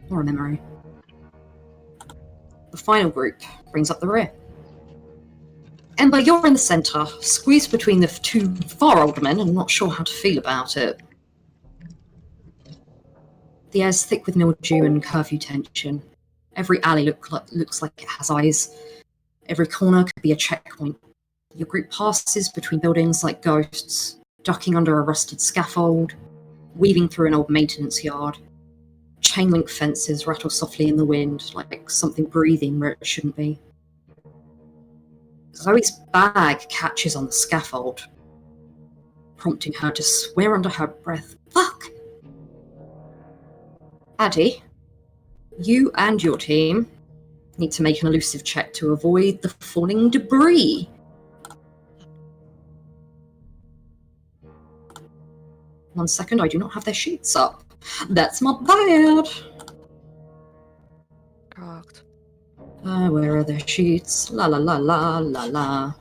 or a memory. The final group brings up the rear. Ember, you're in the centre, squeezed between the two far older men and not sure how to feel about it. The air's thick with mildew and curfew tension. Every alley looks like it has eyes. Every corner could be a checkpoint. Your group passes between buildings like ghosts, ducking under a rusted scaffold, weaving through an old maintenance yard, chain link fences rattle softly in the wind, like something breathing where it shouldn't be. Zoe's bag catches on the scaffold, prompting her to swear under her breath, "Fuck!" Addy, you and your team need to make an elusive check to avoid the falling debris. One second, I do not have their sheets up. That's my bad. Cocked. Where are their sheets? La la la la la la.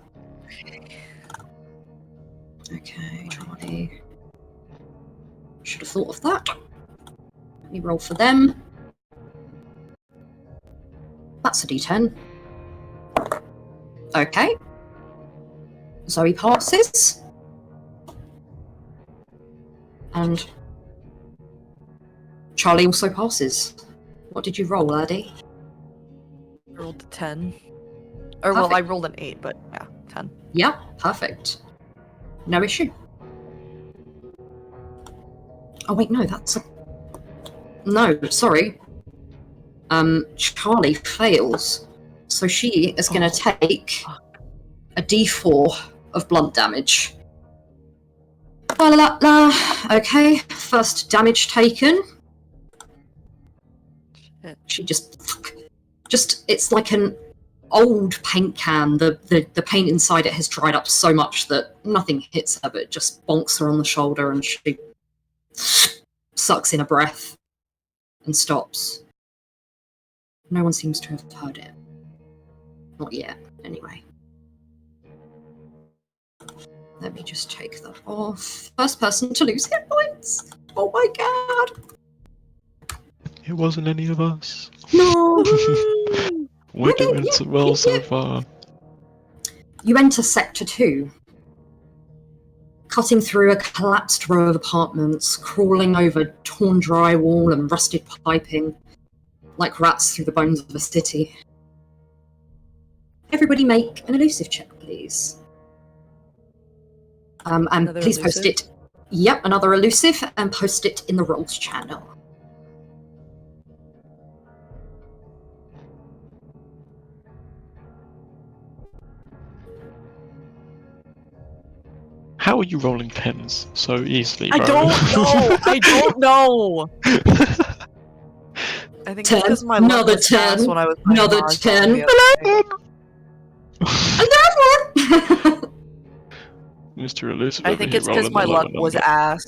Okay, Charlie. Should have thought of that. Let me roll for them. That's a D10. Okay. Zoe passes. And Charlie also passes. What did you roll, Addy? I rolled a 10. Or, well, I Perfect. rolled an 8, but yeah, 10. Yeah, perfect. No issue. Oh wait, no, that's a... No, sorry. Charlie fails. So she is going to take a D4 of blunt damage. La la la. Okay, first damage taken. Shit. She just it's like an old paint can. The paint inside it has dried up so much that nothing hits her, but it just bonks her on the shoulder, and she sucks in a breath and stops. No one seems to have heard it. Not yet, anyway. Let me just take that off. First person to lose hit points. Oh my god. It wasn't any of us. No. We're doing so well so far. You enter Sector 2. Cutting through a collapsed row of apartments, crawling over torn drywall and rusted piping, like rats through the bones of a city. Everybody make an elusive check, please. And Another please elusive? post it. Yep, another elusive, and post it in the roles channel. How are you rolling 10s so easily, I bro? don't know! I don't know! I think it's 10, because my luck another was fast 10, when I was playing another Mahjong 10. the other day. Mr. Elusive I over think here it's because rolling my the luck lower was number. ass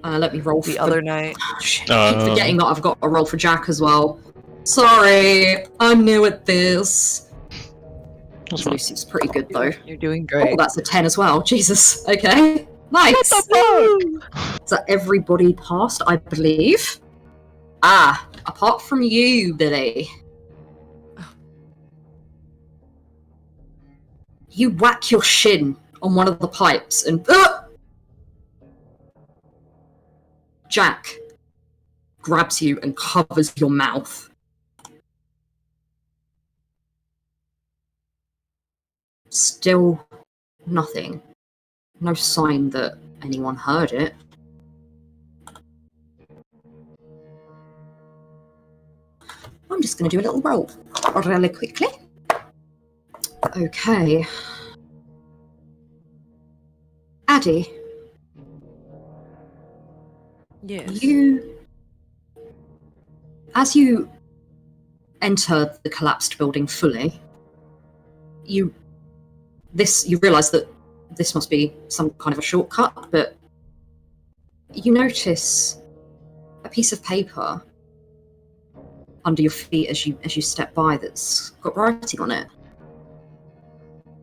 Let me roll the for other night. Oh, shit, I keep forgetting that I've got a roll for Jack as well. Sorry, I'm new at this. That's fine. Lucy's pretty good though. You're doing Oh, great. that's a 10 as well. Jesus. Okay. Nice. So everybody passed, I believe. Ah, apart from you, Billy. You whack your shin on one of the pipes and... Jack grabs you and covers your mouth. Still nothing. No sign that anyone heard it. I'm just going to do a little roll really quickly. Okay. Addy, Yes. as you enter the collapsed building fully, you realise that this must be some kind of a shortcut, but you notice a piece of paper under your feet as you step by that's got writing on it.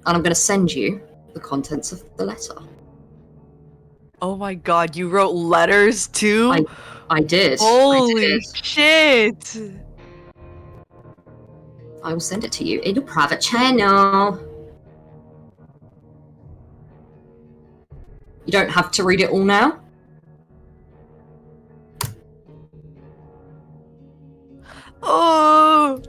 And I'm going to send you the contents of the letter. Oh my god, you wrote letters too? I did. Holy shit! I will send it to you in your private channel. You don't have to read it all now. Oh!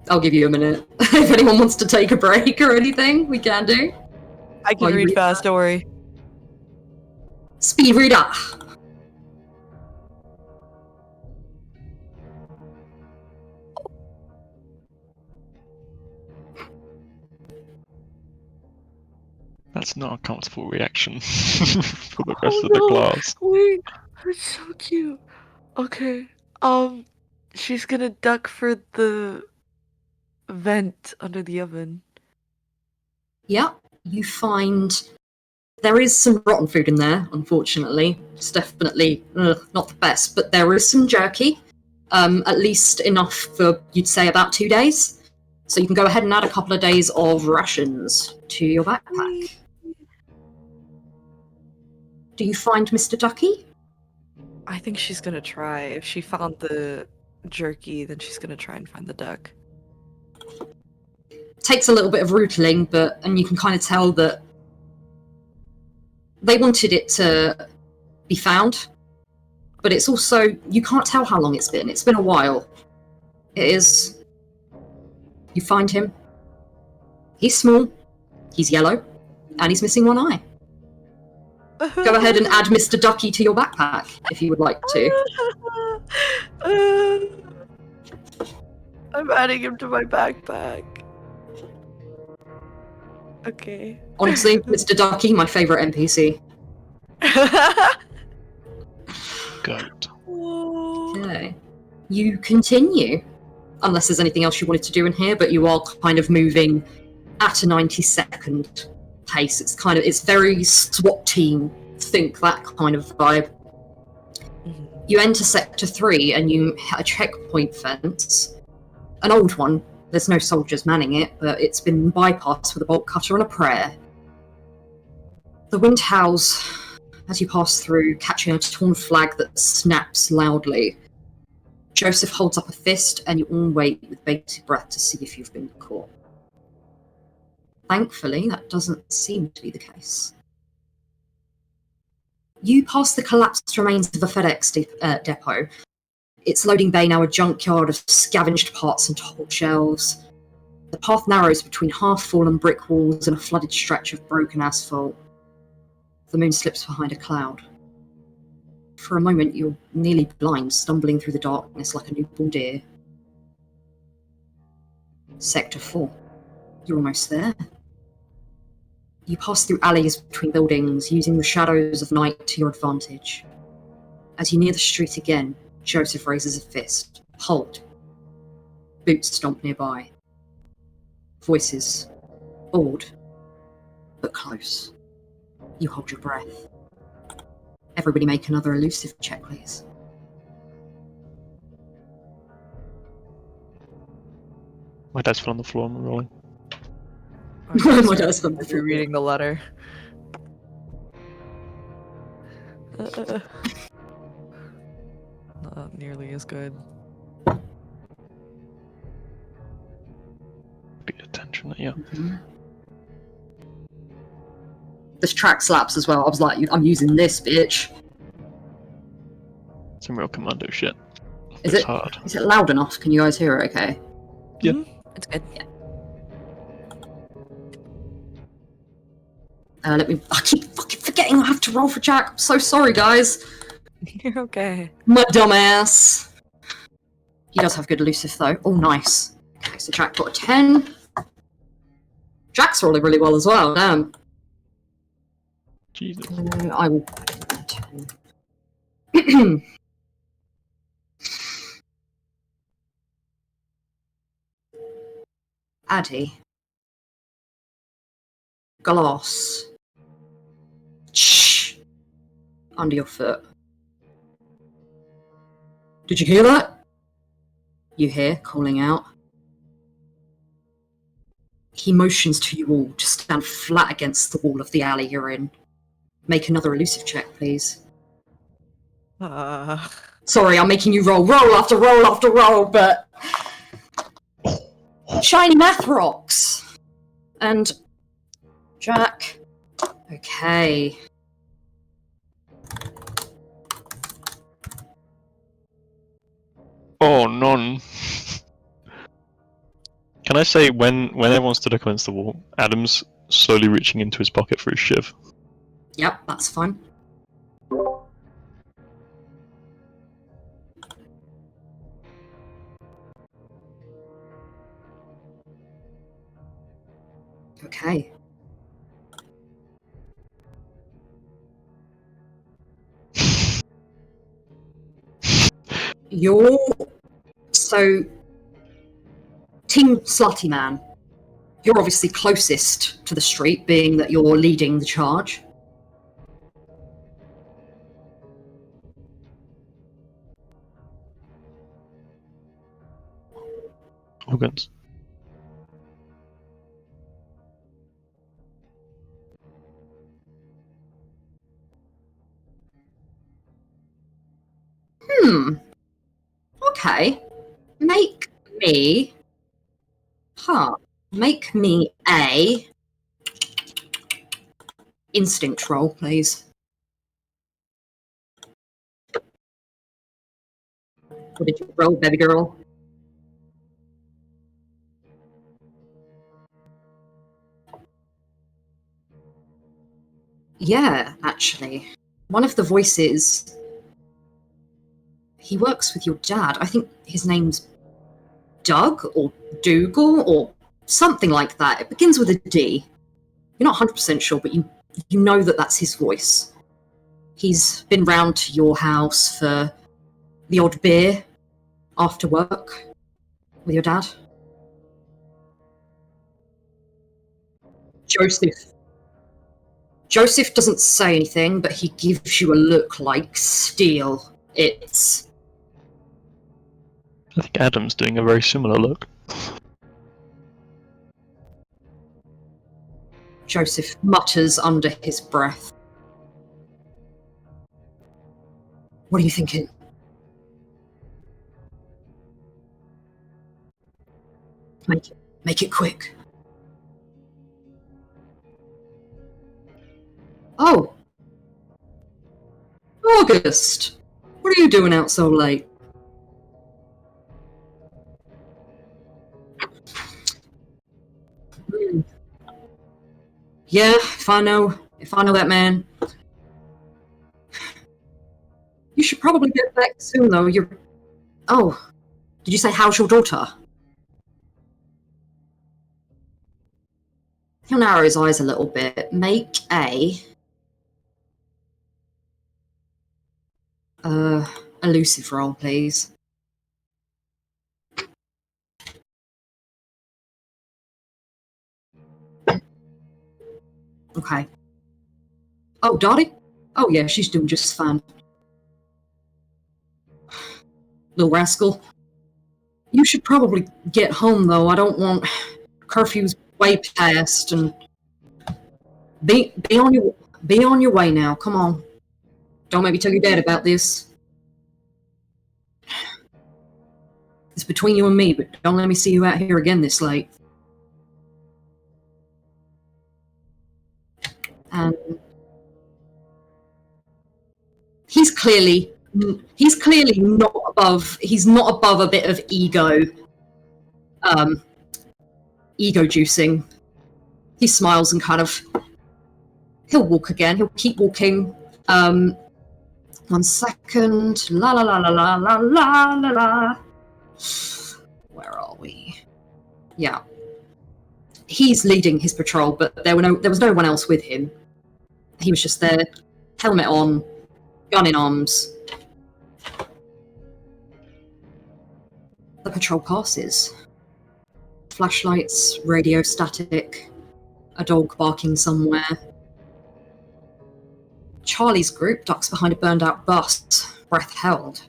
I'll give you a minute. If anyone wants to take a break or anything, we can do. I can read fast, don't worry. Speed reader. That's not a comfortable reaction for the rest of the class. Wait, that's so cute. Okay. She's gonna duck for the vent under the oven. Yeah, you find there is some rotten food in there, unfortunately. It's definitely not the best, but there is some jerky. At least enough for, you'd say, about 2 days. So you can go ahead and add a couple of days of rations to your backpack. Do you find Mr. Ducky? I think she's gonna try. If she found the jerky, then she's gonna try and find the duck. Takes a little bit of rootling, and you can kind of tell that they wanted it to be found, but it's also, you can't tell how long it's been. It's been a while. It is. You find him. He's small, he's yellow, and he's missing one eye. Go ahead and add Mr. Ducky to your backpack, if you would like to. I'm adding him to my backpack. Okay. Honestly, Mr. Ducky, my favourite NPC. Goat. Okay. You continue. Unless there's anything else you wanted to do in here, but you are kind of moving at a 90-second pace. It's very SWAT team, think that kind of vibe. You enter Sector 3 and you hit a checkpoint fence. An old one. There's no soldiers manning it, but it's been bypassed with a bolt cutter and a prayer. The wind howls as you pass through, catching a torn flag that snaps loudly. Joseph holds up a fist, and you all wait with bated breath to see if you've been caught. Thankfully, that doesn't seem to be the case. You pass the collapsed remains of a FedEx depot. Its loading bay now a junkyard of scavenged parts and top shelves. The path narrows between half-fallen brick walls and a flooded stretch of broken asphalt. The moon slips behind a cloud. For a moment, you're nearly blind, stumbling through the darkness like a newborn deer. Sector 4. You're almost there. You pass through alleys between buildings, using the shadows of night to your advantage. As you near the street again, Joseph raises a fist. Halt. Boots stomp nearby. Voices. Awed. But close. You hold your breath. Everybody make another elusive check, please. My dad's fell on the floor and we're rolling. My dad's fell on the If you're floor. reading the letter. Not nearly as good. Bit of tension, yeah. Mm-hmm. This track slaps as well. I was like, I'm using this, bitch. Some real commando shit. Is It's it hard. Is it loud enough? Can you guys hear it okay? Yeah. It's good. Yeah. I keep fucking forgetting I have to roll for Jack. I'm so sorry, guys. You're okay. My dumbass. He does have good elusive, though. Oh, nice. Okay, so Jack got a 10. Jack's rolling really well as well, damn. Jesus. I will put a 10. Addy. Glass. Shh. Under your foot. Did you hear that? You hear, calling out. He motions to you all to stand flat against the wall of the alley you're in. Make another elusive check, please. Sorry, I'm making you roll after roll after roll, but... Shiny math rocks! And... Jack... Okay. Oh, none. Can I say, when everyone stood up against the wall, Adam's slowly reaching into his pocket for his shiv. Yep, that's fine. Okay. You're... So... Team Slutty Man. You're obviously closest to the street, being that you're leading the charge. Organs. Okay. Make me a instinct roll, please. What did you roll, baby girl? Yeah, actually. One of the voices... He works with your dad. I think his name's Doug or Dougal or something like that. It begins with a D. You're not 100% sure, but you know that that's his voice. He's been round to your house for the odd beer after work with your dad. Joseph doesn't say anything, but he gives you a look like steel. It's... I think Adam's doing a very similar look. Joseph mutters under his breath. What are you thinking? Make it quick. Oh! August! What are you doing out so late? Yeah, if I know that man. You should probably get back soon, though. Oh, did you say how's your daughter? He'll narrow his eyes a little bit. Make a... elusive roll, please. Okay. Oh, Dottie? Oh yeah, she's doing just fine. Little rascal. You should probably get home, though. I don't want... Curfew's way past, and... Be on your way now. Come on. Don't make me tell your dad about this. It's between you and me, but don't let me see you out here again this late. And he's clearly not above. He's not above a bit of ego juicing. He smiles and kind of... He'll walk again. He'll keep walking. 1 second. La la la la la la la la la. Where are we? Yeah. He's leading his patrol, but there was no one else with him. He was just there, helmet on, gun in arms. The patrol passes. Flashlights, radio static, a dog barking somewhere. Charlie's group ducks behind a burned-out bus, breath held.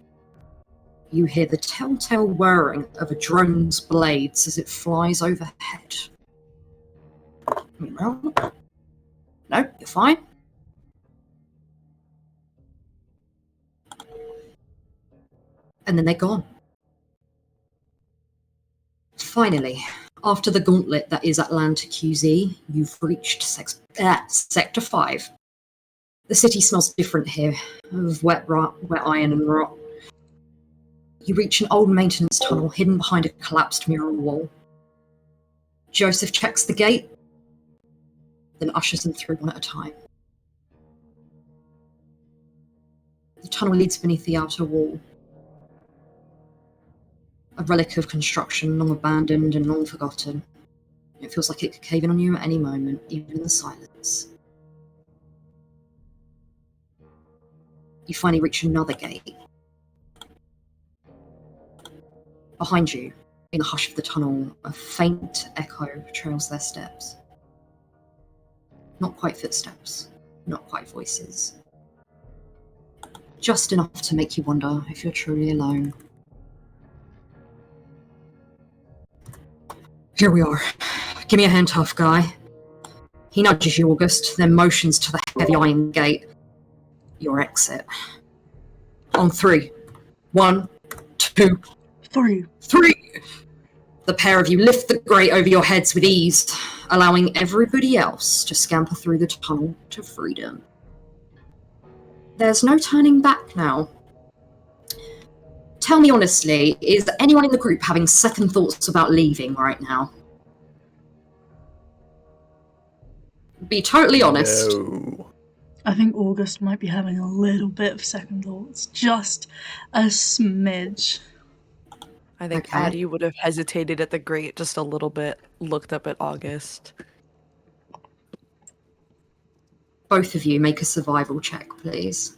You hear the telltale whirring of a drone's blades as it flies overhead. No, you're fine. And then they're gone. Finally, after the gauntlet that is Atlanta QZ, you've reached Sector 5. The city smells different here, of wet iron and rot. You reach an old maintenance tunnel hidden behind a collapsed mural wall. Joseph checks the gate, then ushers them through one at a time. The tunnel leads beneath the outer wall. A relic of construction, long abandoned and long forgotten. It feels like it could cave in on you at any moment, even in the silence. You finally reach another gate. Behind you, in the hush of the tunnel, a faint echo trails their steps. Not quite footsteps, not quite voices. Just enough to make you wonder if you're truly alone. Here we are. Give me a hand, tough guy. He nudges you, August, then motions to the heavy iron gate. Your exit. On 3. 1, 2, 3. 3! The pair of you lift the grate over your heads with ease, allowing everybody else to scamper through the tunnel to freedom. There's no turning back now. Tell me honestly, is anyone in the group having second thoughts about leaving right now? Be totally honest. No. I think August might be having a little bit of second thoughts. Just a smidge. I think Okay. Addy would have hesitated at the grate just a little bit, looked up at August. Both of you make a survival check, please.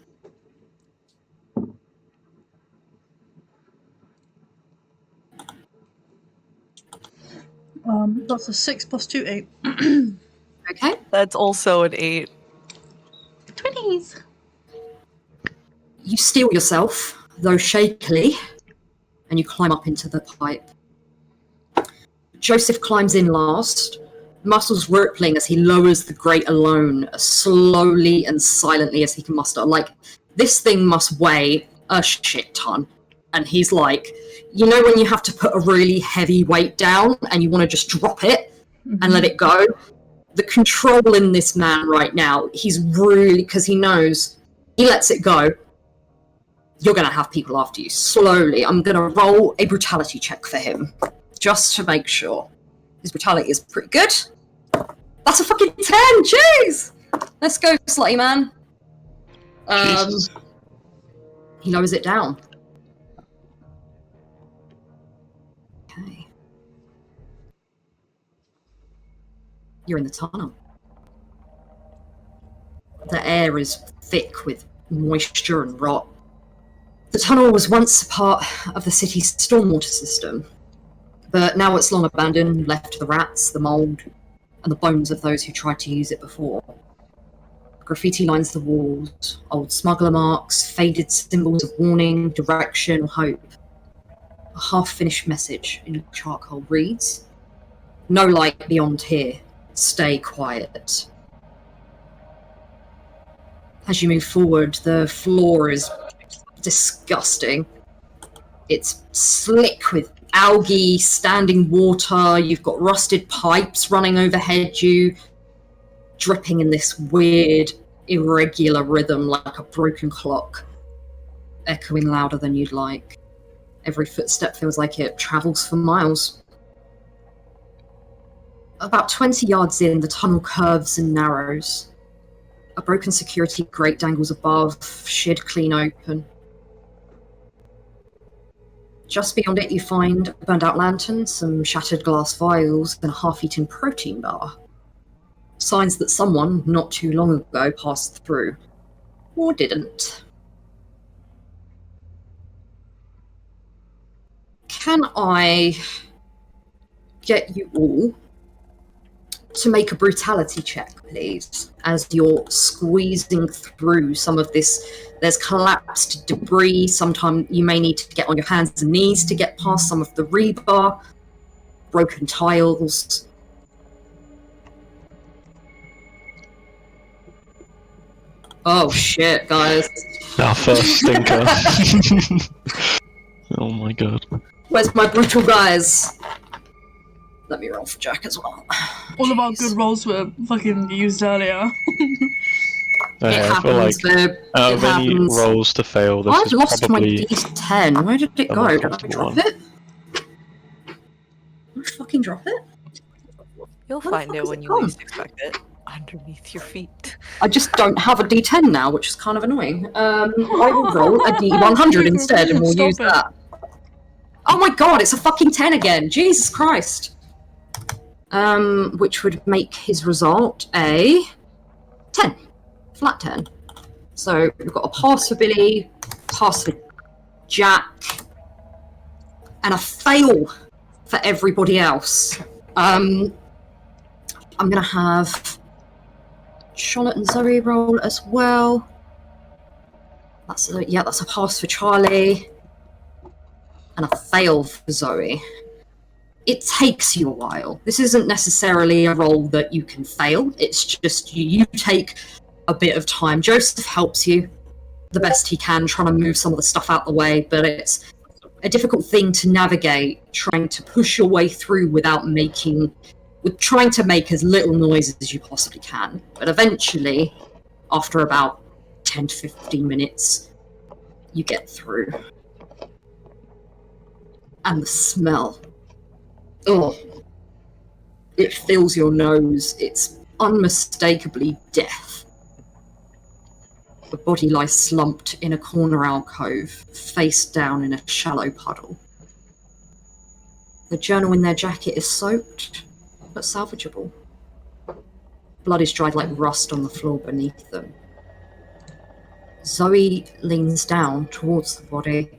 That's a 6 plus 2, 8. Okay? That's also an 8. 20s! You steel yourself, though shakily, and you climb up into the pipe. Joseph climbs in last, muscles rippling as he lowers the grate alone, as slowly and silently as he can muster. Like, this thing must weigh a shit ton. And he's like, you know when you have to put a really heavy weight down and you want to just drop it and let it go? The control in this man right now, he's really, because he knows, he lets it go, you're going to have people after you. Slowly, I'm going to roll a brutality check for him, just to make sure. His brutality is pretty good. That's a fucking 10, jeez! Let's go, slutty man. Jesus. He lowers it down. Okay. You're in the tunnel. The air is thick with moisture and rot. The tunnel was once a part of the city's stormwater system, but now it's long abandoned, left to the rats, the mould, and the bones of those who tried to use it before. Graffiti lines the walls, old smuggler marks, faded symbols of warning, direction, or hope. A half-finished message in charcoal reads, "No light beyond here. Stay quiet." As you move forward, the floor is disgusting. It's slick with algae, standing water, you've got rusted pipes running overhead you, dripping in this weird, irregular rhythm like a broken clock, echoing louder than you'd like. Every footstep feels like it travels for miles. About 20 yards in, the tunnel curves and narrows. A broken security grate dangles above, sheared clean open. Just beyond it, you find a burned-out lantern, some shattered glass vials, and a half-eaten protein bar. Signs that someone, not too long ago, passed through. Or didn't. Can I get you all to make a brutality check, please, as you're squeezing through some of this? There's collapsed debris. Sometimes you may need to get on your hands and knees to get past some of the rebar, broken tiles. Oh shit, guys. Our first stinker. Oh my god. Where's my brutal guys? Let me roll for Jack as well. All of our Jeez. good rolls were fucking used earlier. It I feel like happens, babe. out It of any happens. rolls to fail, this I've is lost probably my D10. Where did it the go? most Did I comfortable drop one. it? Did I fucking drop it? You'll Where the find fuck it is when it you gone? least expect it. Underneath your feet. I just don't have a D10 now, which is kind of annoying. I will roll a D100 instead, and we'll Stop use it. that. Oh my god, it's a fucking 10 again! Jesus Christ! which would make his result a 10, flat 10. So we've got a pass for Billy, pass for Jack, and a fail for everybody else. I'm gonna have Charlotte and Zoe roll as well. That's a pass for Charlie, and a fail for Zoe. It takes you a while. This isn't necessarily a roll that you can fail. It's just you take a bit of time. Joseph helps you the best he can, trying to move some of the stuff out the way, but it's a difficult thing to navigate, trying to push your way through trying to make as little noise as you possibly can. But eventually, after about 10 to 15 minutes, you get through. And the smell. Oh, it fills your nose. It's unmistakably death. The body lies slumped in a corner alcove, face down in a shallow puddle. The journal in their jacket is soaked, but salvageable. Blood is dried like rust on the floor beneath them. Zoe leans down towards the body.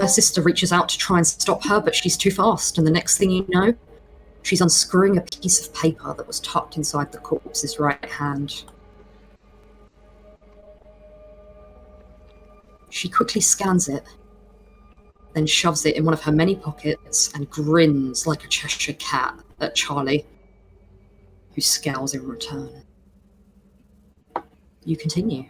Her sister reaches out to try and stop her, but she's too fast, and the next thing you know, she's unscrewing a piece of paper that was tucked inside the corpse's right hand. She quickly scans it, then shoves it in one of her many pockets and grins like a Cheshire cat at Charlie, who scowls in return. You continue.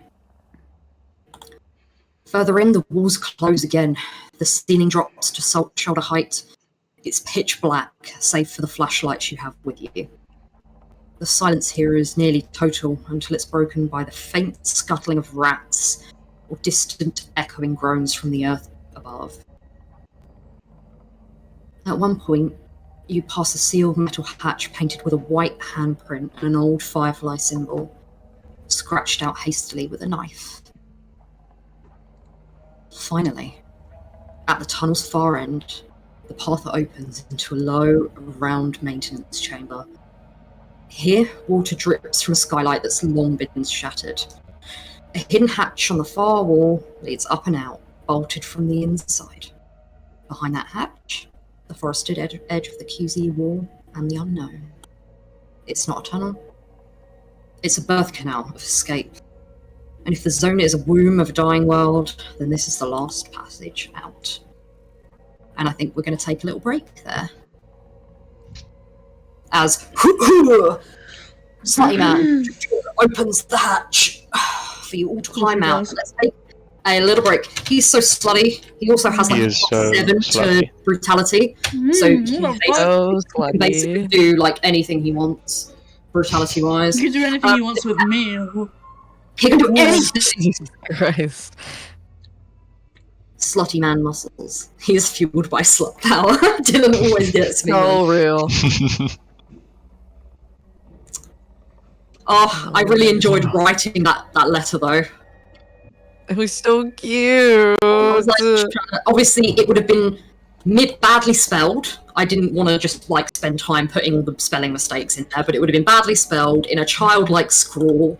Further in, the walls close again. The ceiling drops to shoulder height. It's pitch black, save for the flashlights you have with you. The silence here is nearly total until it's broken by the faint scuttling of rats or distant echoing groans from the earth above. At one point, you pass a sealed metal hatch painted with a white handprint and an old firefly symbol, scratched out hastily with a knife. Finally, at the tunnel's far end, the path opens into a low, round maintenance chamber. Here, water drips from a skylight that's long been shattered. A hidden hatch on the far wall leads up and out, bolted from the inside. Behind that hatch, the forested edge of the QZ wall and the unknown. It's not a tunnel. It's a birth canal of escape. And if the zone is a womb of a dying world, then this is the last passage out. And I think we're going to take a little break there. As Slutty Man opens the hatch for you all to climb out. Let's take a little break. He's so slutty. He also has like +7 to brutality. So he can basically do like anything he wants, brutality-wise. He can do anything he wants with me. He can do anything. Jesus Christ. Slutty man muscles. He is fueled by slut power. Dylan always gets me. So real. Oh, I really enjoyed writing that letter though. It was so cute. I was like, obviously it would have been badly spelled. I didn't want to just like spend time putting all the spelling mistakes in there, but it would have been badly spelled in a childlike scrawl.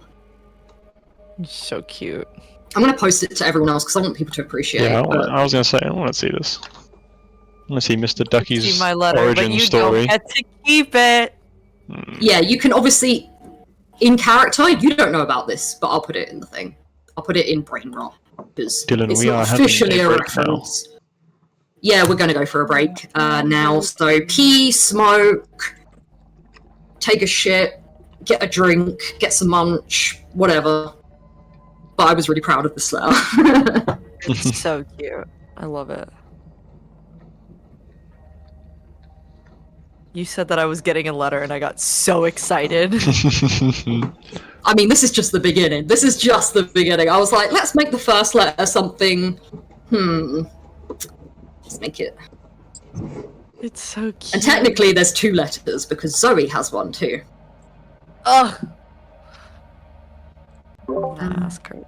So cute. I'm going to post it to everyone else because I want people to appreciate it. Yeah, I was going to say, I want to see this. I want to see Mr. Ducky's see my letter, origin but you story. don't get to keep it. Yeah, you can obviously, in character, you don't know about this, but I'll put it in the thing. I'll put it in brain rot because Dylan, it's we not are having officially a a break now. reference. Yeah, we're going to go for a break now. So pee, smoke, take a shit, get a drink, get some munch, whatever. But I was really proud of this letter. It's so cute. I love it. You said that I was getting a letter and I got so excited. I mean, this is just the beginning. This is just the beginning. I was like, let's make the first letter something... Let's make it... It's so cute. And technically there's 2 letters because Zoe has one too. Ugh. Ask her.